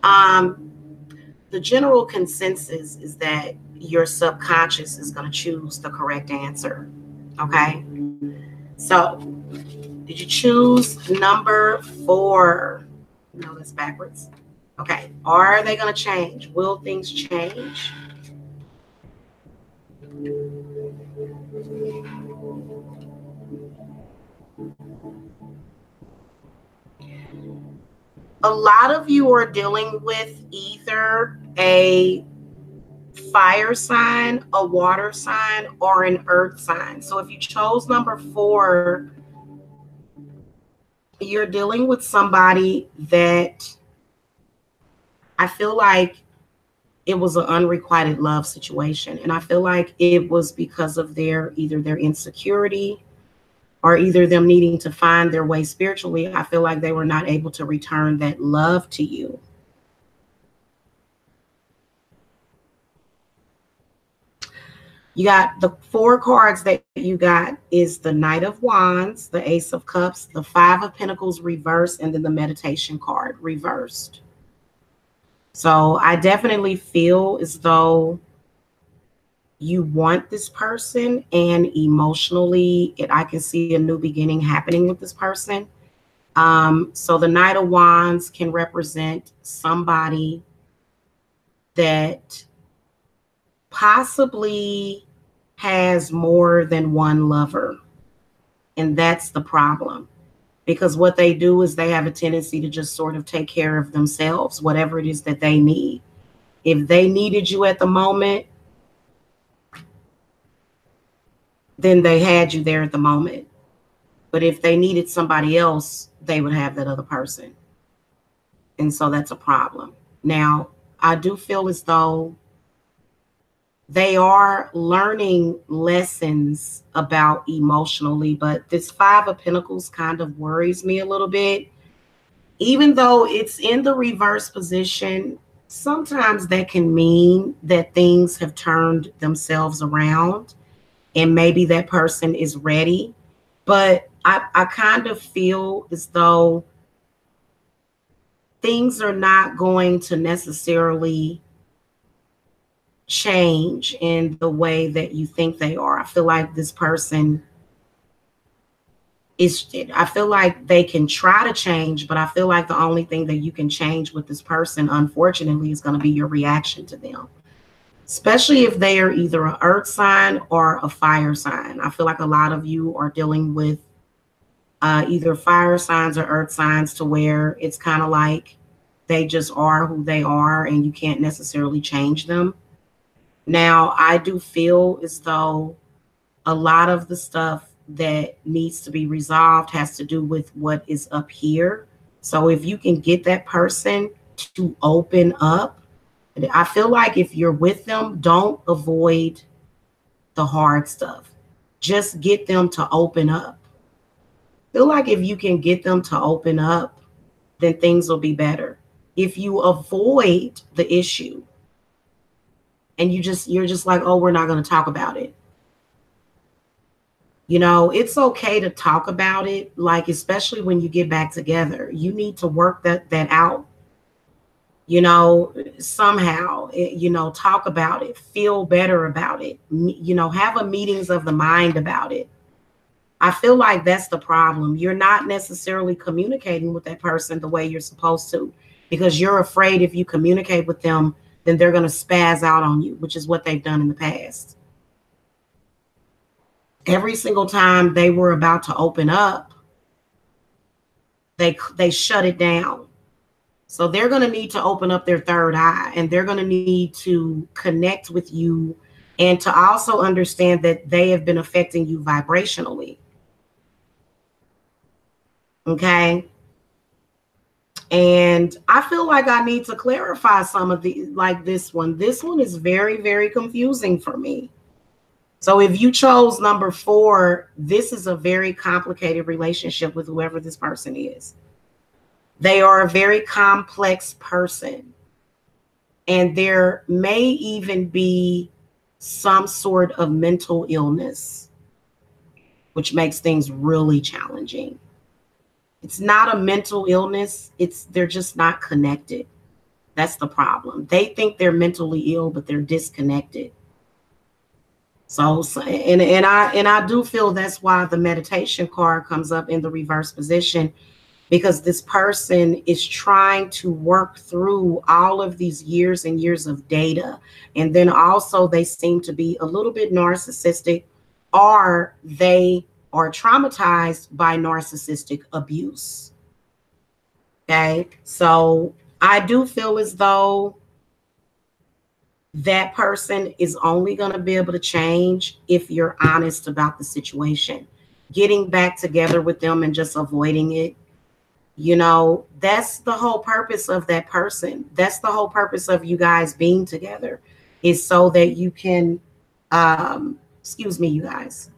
The general consensus is that your subconscious is going to choose the correct answer. Okay. So, did you choose number 4? No, that's backwards. Okay. Are they going to change? Will things change? A lot of you are dealing with either a fire sign, a water sign, or an earth sign. So if you chose number 4, you're dealing with somebody that I feel like it was an unrequited love situation. And I feel like it was because of either their insecurity or either them needing to find their way spiritually. I feel like they were not able to return that love to you. You got the 4 cards that you got is the Knight of Wands, the Ace of Cups, the 5 of Pentacles reversed, and then the Meditation card reversed. So I definitely feel as though you want this person, and emotionally, I can see a new beginning happening with this person. So the Knight of Wands can represent somebody that possibly has more than one lover. And that's the problem. Because what they do is they have a tendency to just sort of take care of themselves, whatever it is that they need. If they needed you at the moment, then they had you there at the moment. But if they needed somebody else, they would have that other person. And so that's a problem. Now, I do feel as though they are learning lessons about emotionally, but this 5 of Pentacles kind of worries me a little bit. Even though it's in the reverse position, sometimes that can mean that things have turned themselves around and maybe that person is ready. But I kind of feel as though things are not going to necessarily change in the way that you think they are. I feel like this person I feel like they can try to change, but I feel like the only thing that you can change with this person, unfortunately, is going to be your reaction to them. Especially if they are either an earth sign or a fire sign. I feel like a lot of you are dealing with either fire signs or earth signs, to where it's kind of like they just are who they are and you can't necessarily change them. Now, I do feel as though a lot of the stuff that needs to be resolved has to do with what is up here. So if you can get that person to open up, I feel like if you're with them, don't avoid the hard stuff. Just get them to open up. Feel like if you can get them to open up, then things will be better. If you avoid the issue and you're just like, oh, we're not going to talk about it. You know, it's okay to talk about it, like, especially when you get back together. You need to work that out, you know, somehow, you know, talk about it, feel better about it, you know, have a meetings of the mind about it. I feel like that's the problem. You're not necessarily communicating with that person the way you're supposed to, because you're afraid if you communicate with them, then they're going to spaz out on you, which is what they've done in the past. Every single time they were about to open up, they shut it down. So they're going to need to open up their third eye, and they're going to need to connect with you and to also understand that they have been affecting you vibrationally. Okay. And I feel like I need to clarify some of the, like this one. This one is very, very confusing for me. So if you chose number 4, this is a very complicated relationship with whoever this person is. They are a very complex person. And there may even be some sort of mental illness, which makes things really challenging. It's not a mental illness. They're just not connected. That's the problem. They think they're mentally ill, but they're disconnected. So I do feel that's why the meditation card comes up in the reverse position, because this person is trying to work through all of these years and years of data. And then also they seem to be a little bit narcissistic, or they are traumatized by narcissistic abuse. Okay, so I do feel as though that person is only going to be able to change if you're honest about the situation. Getting back together with them and just avoiding it, you know, that's the whole purpose of that person. That's the whole purpose of you guys being together, is so that you can, excuse me, you guys.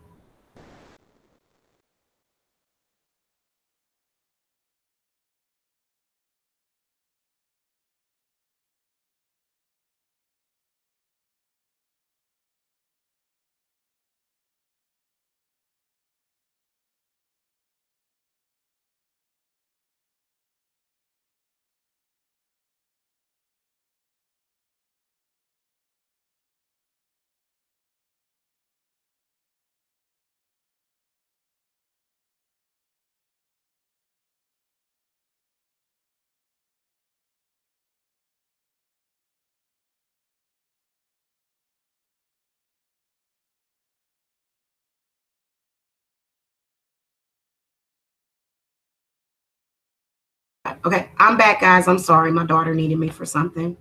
Okay, I'm back, guys. I'm sorry. My daughter needed me for something.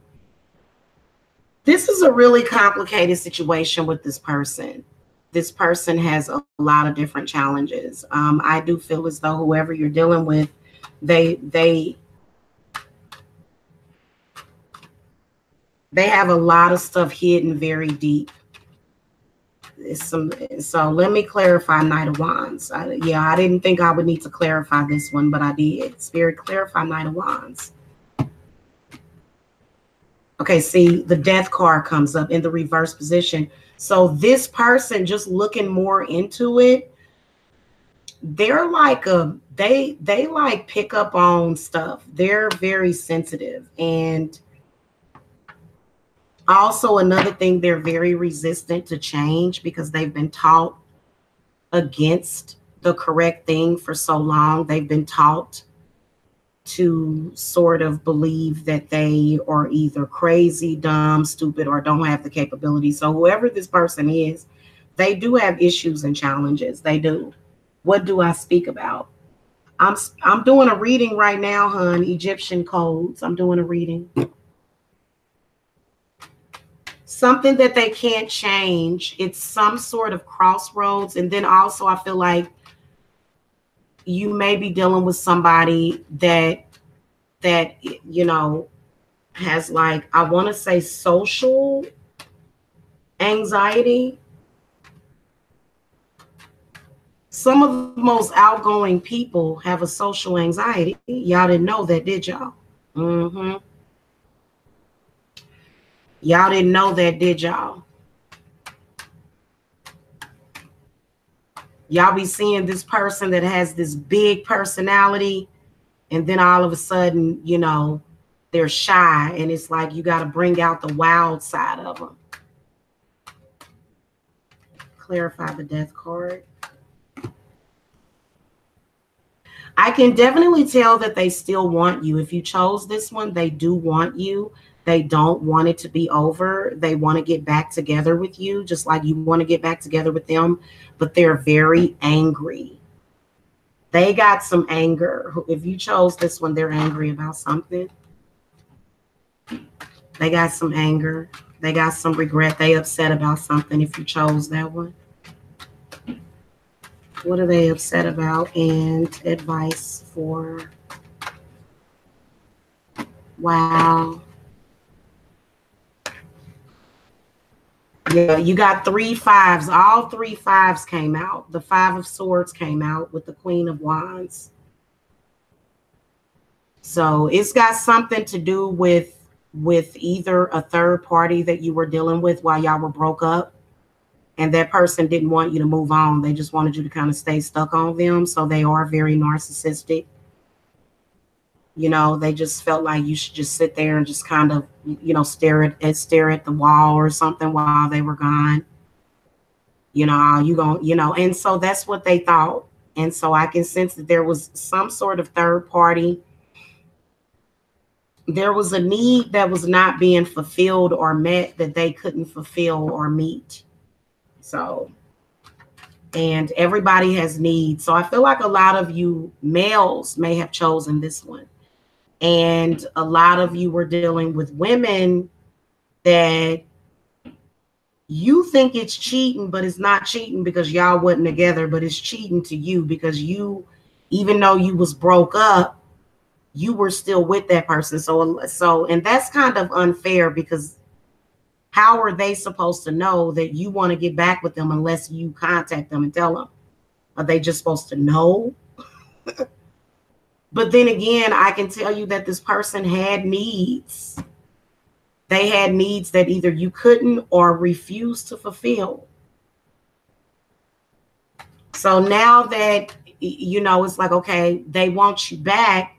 This is a really complicated situation with this person. This person has a lot of different challenges. I do feel as though whoever you're dealing with, they have a lot of stuff hidden very deep. So let me clarify Knight of Wands. Yeah, I didn't think I would need to clarify this one, but I did. Spirit, clarify Knight of Wands. Okay, see, the Death card comes up in the reverse position. So this person, just looking more into it, they're like they like pick up on stuff. They're very sensitive. And also another thing, they're very resistant to change because they've been taught against the correct thing for so long. They've been taught to sort of believe that they are either crazy, dumb, stupid, or don't have the capability. So whoever this person is, they do have issues and challenges. They do. What do I speak about? I'm doing a reading right now, hon. Egyptian codes. I'm doing a reading. Something that they can't change. It's some sort of crossroads. And then also I feel like you may be dealing with somebody that you know has, like, I want to say social anxiety. Some of the most outgoing people have a social anxiety. Y'all didn't know that, did y'all? Mm-hmm. Y'all didn't know that, did y'all? Y'all be seeing this person that has this big personality, and then all of a sudden, you know, they're shy, and it's like you got to bring out the wild side of them. Clarify the death card. I can definitely tell that they still want you. If you chose this one, they do want you. They don't want it to be over. They want to get back together with you, just like you want to get back together with them, but they're very angry. They got some anger. If you chose this one, they're angry about something. They got some anger. They got some regret. They upset about something if you chose that one. What are they upset about? And advice for... Wow. Yeah, you got 3 5s. All 3 5s came out. The 5 of Swords came out with the Queen of Wands. So it's got something to do with either a third party that you were dealing with while y'all were broke up, and that person didn't want you to move on. They just wanted you to kind of stay stuck on them. So they are very narcissistic. You know, they just felt like you should just sit there and just kind of, you know, stare at the wall or something while they were gone. You know, you going, you know, and so that's what they thought. And so I can sense that there was some sort of third party. There was a need that was not being fulfilled or met that they couldn't fulfill or meet. So, and everybody has needs. So I feel like a lot of you males may have chosen this one. And a lot of you were dealing with women that you think it's cheating, but it's not cheating because y'all wasn't together, but it's cheating to you because you, even though you was broke up, you were still with that person. So, and that's kind of unfair because how are they supposed to know that you want to get back with them unless you contact them and tell them? Are they just supposed to know? But then again, I can tell you that this person had needs. They had needs that either you couldn't or refused to fulfill. So now that, you know, it's like, okay, they want you back,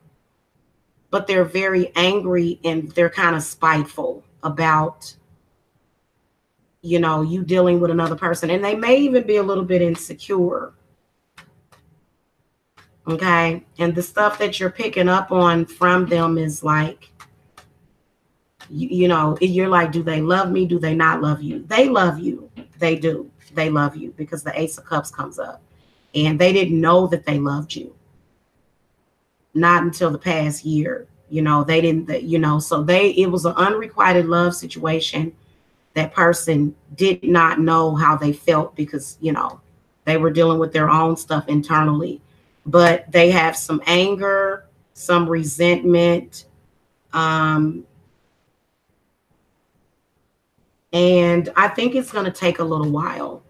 but they're very angry and they're kind of spiteful about, you know, you dealing with another person. And they may even be a little bit insecure. Okay. And the stuff that you're picking up on from them is like, you know, you're like, do they love me? Do they not love you? They love you. They do. They love you because the Ace of Cups comes up. And they didn't know that they loved you. Not until the past year. You know, they didn't, you know, so it was an unrequited love situation. That person did not know how they felt because, you know, they were dealing with their own stuff internally. But they have some anger, some resentment, and I think it's going to take a little while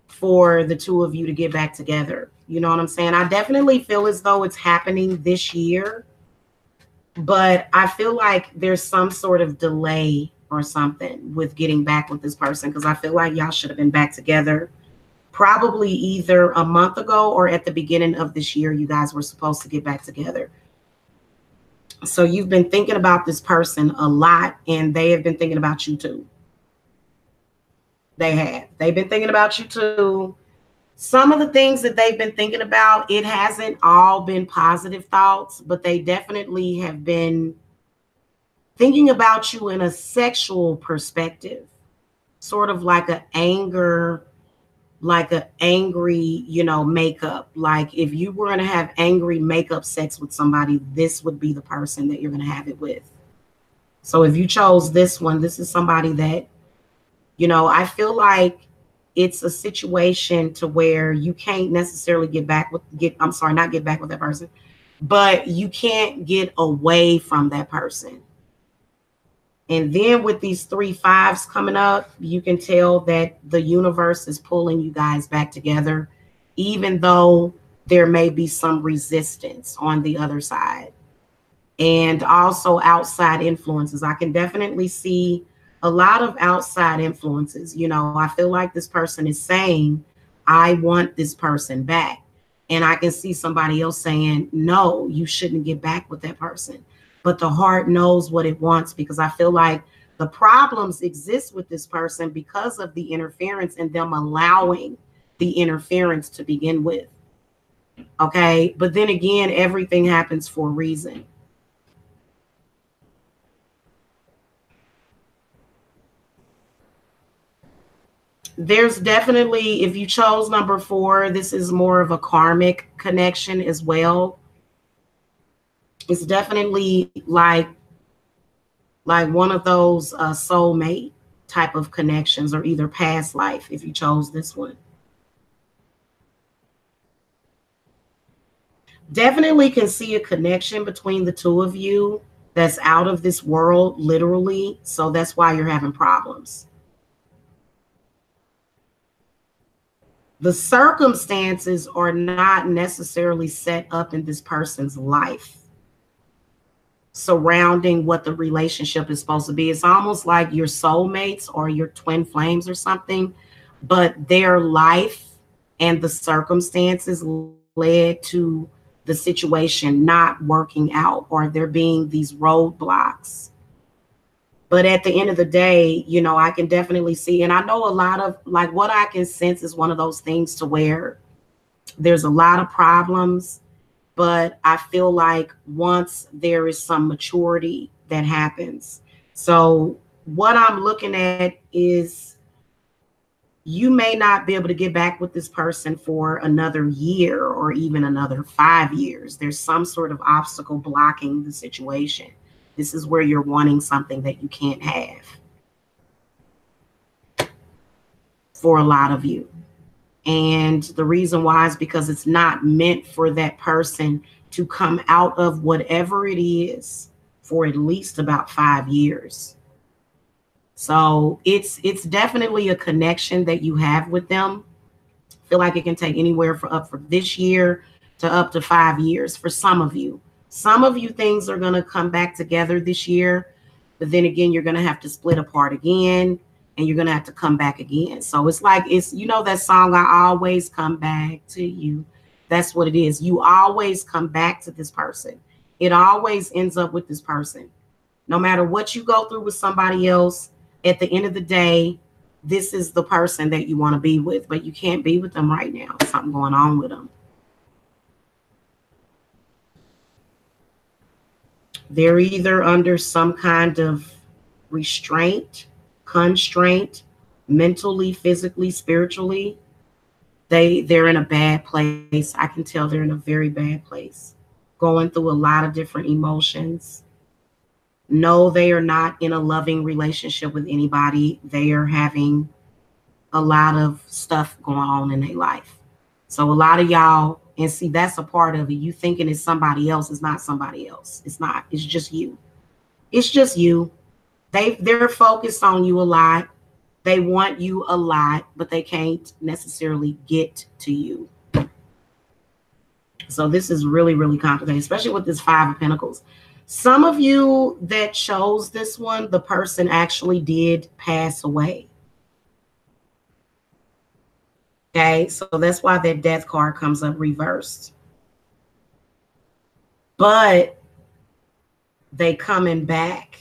for the two of you to get back together. You know what I'm saying? I definitely feel as though it's happening this year, but I feel like there's some sort of delay or something with getting back with this person because I feel like y'all should have been back together probably either a month ago or at the beginning of this year. You guys were supposed to get back together. So you've been thinking about this person a lot and they have been thinking about you too. They have. They've been thinking about you too. Some of the things that they've been thinking about, it hasn't all been positive thoughts, but they definitely have been thinking about you in a sexual perspective, sort of like an anger, like an angry, you know, makeup. Like if you were going to have angry makeup sex with somebody, this would be the person that you're going to have it with. So if you chose this one, this is somebody that, you know, I feel like it's a situation to where you can't necessarily not get back with that person, but you can't get away from that person. And then with these 3 5s coming up, you can tell that the universe is pulling you guys back together, even though there may be some resistance on the other side. And also outside influences. I can definitely see a lot of outside influences. You know, I feel like this person is saying, I want this person back. And I can see somebody else saying, no, you shouldn't get back with that person. But the heart knows what it wants, because I feel like the problems exist with this person because of the interference and them allowing the interference to begin with. Okay. But then again, everything happens for a reason. There's definitely, if you chose number 4, this is more of a karmic connection as well. It's definitely like one of those soulmate type of connections, or either past life if you chose this one. Definitely can see a connection between the two of you that's out of this world, literally. So that's why you're having problems. The circumstances are not necessarily set up in this person's life surrounding what the relationship is supposed to be. It's almost like your soulmates or your twin flames or something, but their life and the circumstances led to the situation not working out, or there being these roadblocks. But at the end of the day, you know, I can definitely see, and I know a lot of, like, what I can sense is one of those things to where there's a lot of problems, but I feel like once there is some maturity that happens. So what I'm looking at is you may not be able to get back with this person for another year or even another 5 years. There's some sort of obstacle blocking the situation. This is where you're wanting something that you can't have for a lot of you. And the reason why is because it's not meant for that person to come out of whatever it is for at least about 5 years. So it's definitely a connection that you have with them. I feel like it can take anywhere from this year to up to 5 years for some of you. Some of you, things are going to come back together this year, but then again, you're going to have to split apart again, and you're going to have to come back again. So it's like, it's, you know, that song, I always come back to you. That's what it is. You always come back to this person. It always ends up with this person. No matter what you go through with somebody else, at the end of the day, this is the person that you want to be with, but you can't be with them right now. Something going on with them. They're either under some kind of restraint, constraint, mentally, physically, spiritually. They're in a bad place. I can tell they're in a very bad place, going through a lot of different emotions. No, they are not in a loving relationship with anybody. They are having a lot of stuff going on in their life. So a lot of y'all, and see, that's a part of it. You thinking it's somebody else. It's not somebody else. It's not. It's just you. It's just you. They're focused on you a lot. They want you a lot, but they can't necessarily get to you. So this is really, really complicated, especially with this 5 of Pentacles. Some of you that chose this one, the person actually did pass away. Okay, so that's why that death card comes up reversed. But they coming back.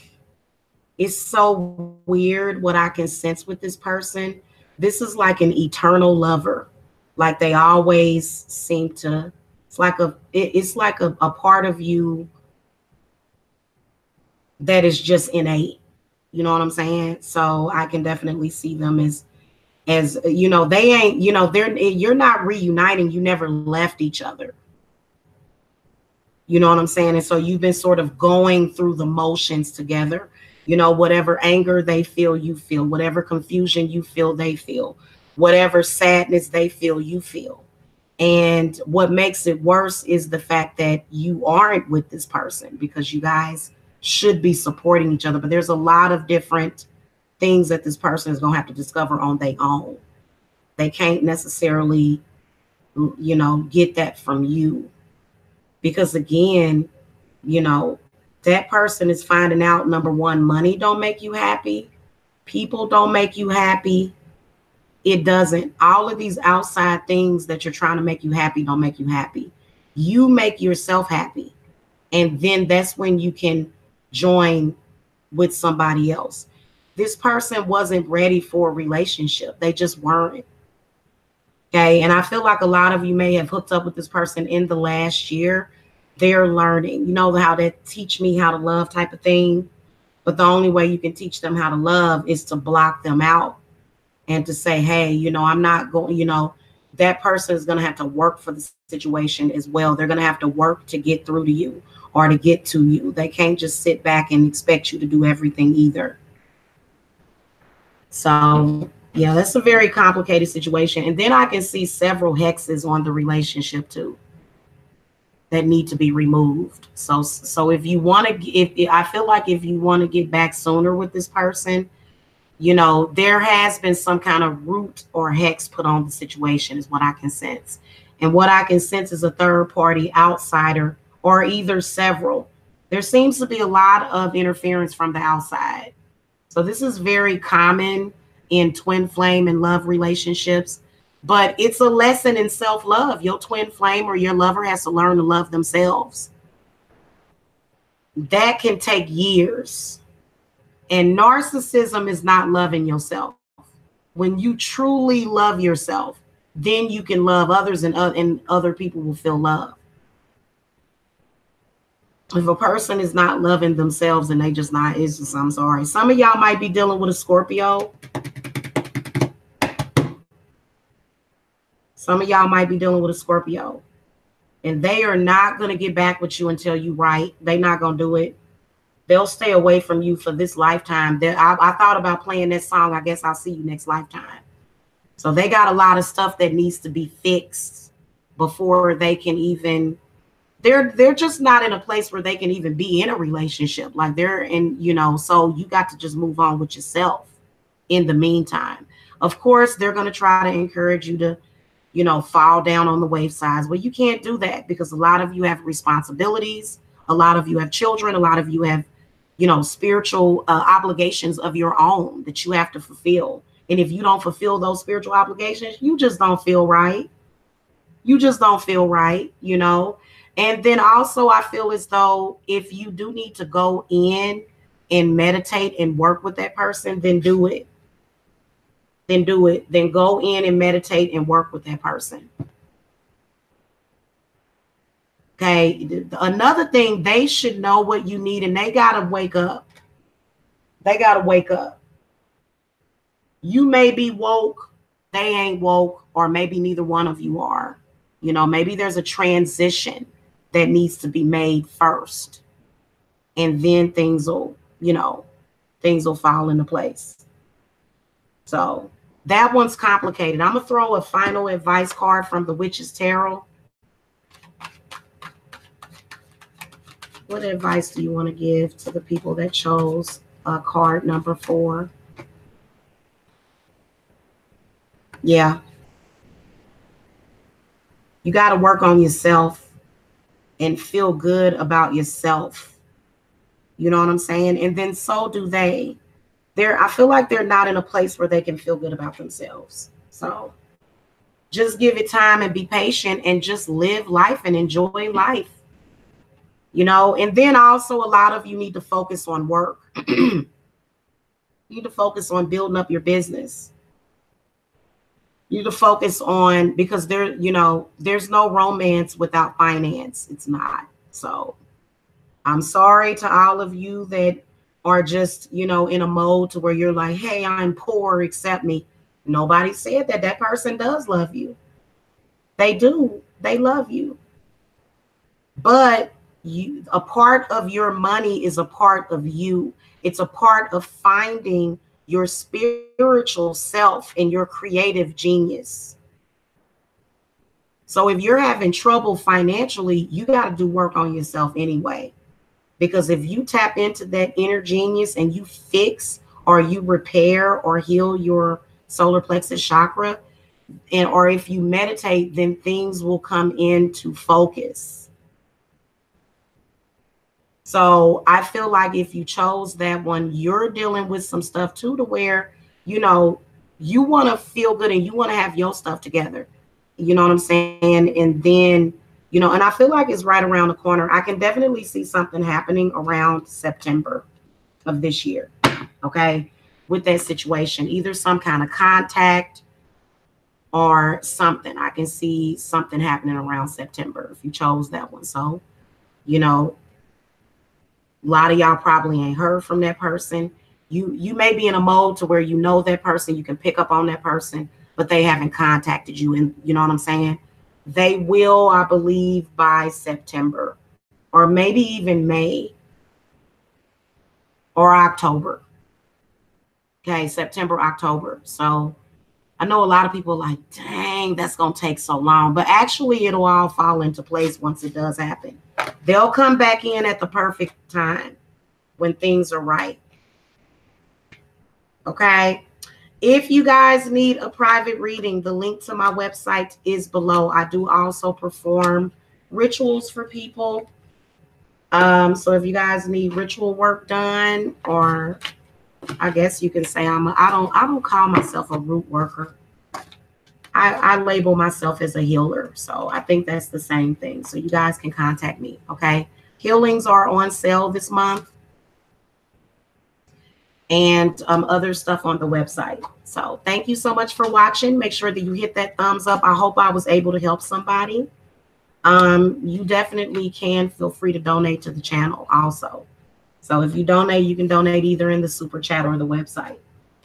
It's so weird what I can sense with this person. This is like an eternal lover. Like they always seem to, it's like a part of you that is just innate. You know what I'm saying? So I can definitely see them as you know, they ain't, you know, you're not reuniting. You never left each other. You know what I'm saying? And so you've been sort of going through the motions together. You know, whatever anger they feel, you feel. Whatever confusion you feel, they feel. Whatever sadness they feel, you feel. And what makes it worse is the fact that you aren't with this person, because you guys should be supporting each other. But there's a lot of different things that this person is going to have to discover on their own. They can't necessarily you know, get that from you. Because again, you know, that person is finding out, number one, money don't make you happy. People don't make you happy. It doesn't. All of these outside things that you're trying to make you happy don't make you happy. You make yourself happy. And then that's when you can join with somebody else. This person wasn't ready for a relationship. They just weren't. Okay. And I feel like a lot of you may have hooked up with this person in the last year. They're learning, you know, how that teach me how to love type of thing. But the only way you can teach them how to love is to block them out and to say, hey, you know, I'm not going, you know, that person is going to have to work for the situation as well. They're going to have to work to get through to you or to get to you. They can't just sit back and expect you to do everything either. So, yeah, that's a very complicated situation. And then I can see several hexes on the relationship too that need to be removed. So if you want to, if I feel like if you want to get back sooner with this person, you know, there has been some kind of root or hex put on the situation is what I can sense. And what I can sense is a third party outsider or either several. There seems to be a lot of interference from the outside. So this is very common in twin flame and love relationships, but it's a lesson in self-love. Your twin flame or your lover has to learn to love themselves. That can take years. And narcissism is not loving yourself. When you truly love yourself, then you can love others and other people will feel love. If a person is not loving themselves and they just not, it's just, I'm sorry. Some of y'all might be dealing with a Scorpio. Some of y'all might be dealing with a Scorpio. And they are not going to get back with you until you right. They're not going to do it. They'll stay away from you for this lifetime. I thought about playing that song, I Guess I'll See You Next Lifetime. So they got a lot of stuff that needs to be fixed before they can even, they're just not in a place where they can even be in a relationship. Like they're in, you know, so you got to just move on with yourself in the meantime. Of course, they're going to try to encourage you to, you know, fall down on the wave sides. Well, you can't do that because a lot of you have responsibilities. A lot of you have children. A lot of you have, you know, spiritual obligations of your own that you have to fulfill. And if you don't fulfill those spiritual obligations, you just don't feel right. You just don't feel right, you know. And then also I feel as though if you do need to go in and meditate and work with that person, then do it. Then do it. Then go in and meditate and work with that person. Okay. Another thing, they should know what you need and they got to wake up. They got to wake up. You may be woke. They ain't woke, or maybe neither one of you are. You know, maybe there's a transition that needs to be made first. And then things will, you know, things will fall into place. So that one's complicated. I'm going to throw a final advice card from the Witch's Tarot. What advice do you want to give to the people that chose card number 4? Yeah. You got to work on yourself and feel good about yourself. You know what I'm saying? And then so do they. I feel like they're not in a place where they can feel good about themselves. So just give it time and be patient and just live life and enjoy life. You know, and then also a lot of you need to focus on work. You need to focus on building up your business. You need to focus on, because there, you know, there's no romance without finance. It's not. So I'm sorry to all of you that are just, you know, in a mode to where you're like, hey, I'm poor, accept me. Nobody said that. That person does love you. They do. They love you. But a part of your money is a part of you. It's a part of finding your spiritual self and your creative genius. So if you're having trouble financially, you got to do work on yourself anyway. Because if you tap into that inner genius and you fix or you repair or heal your solar plexus chakra, or if you meditate, then things will come into focus. So I feel like if you chose that one, you're dealing with some stuff too, to where, you know, you want to feel good and you want to have your stuff together. You know what I'm saying? And then, you know, and I feel like it's right around the corner. I can definitely see something happening around September of this year. Okay. With that situation, either some kind of contact or something. I can see something happening around September if you chose that one. So, you know, a lot of y'all probably ain't heard from that person. You may be in a mode to where you know that person, you can pick up on that person, but they haven't contacted you. And you know what I'm saying? They will, I believe, by September or maybe even May or October. Okay, September, October. So I know a lot of people are like, dang, that's going to take so long. But actually, it'll all fall into place once it does happen. They'll come back in at the perfect time when things are right. Okay. If you guys need a private reading, the link to my website is below. I do also perform rituals for people. So if you guys need ritual work done, or I guess you can say I don't call myself a root worker. I label myself as a healer. So I think that's the same thing. So you guys can contact me. Okay. Healings are on sale this month, and other stuff on the website. So thank you so much for watching. Make sure that you hit that thumbs up. I hope I was able to help somebody. You definitely can feel free to donate to the channel also. So if you donate, you can donate either in the super chat or the website.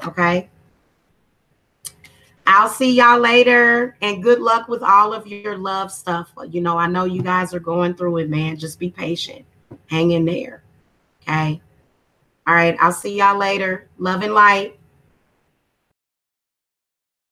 Okay. I'll see y'all later, and good luck with all of your love stuff. You know, I know you guys are going through it, man. Just be patient. Hang in there. Okay. All right. I'll see y'all later. Love and light.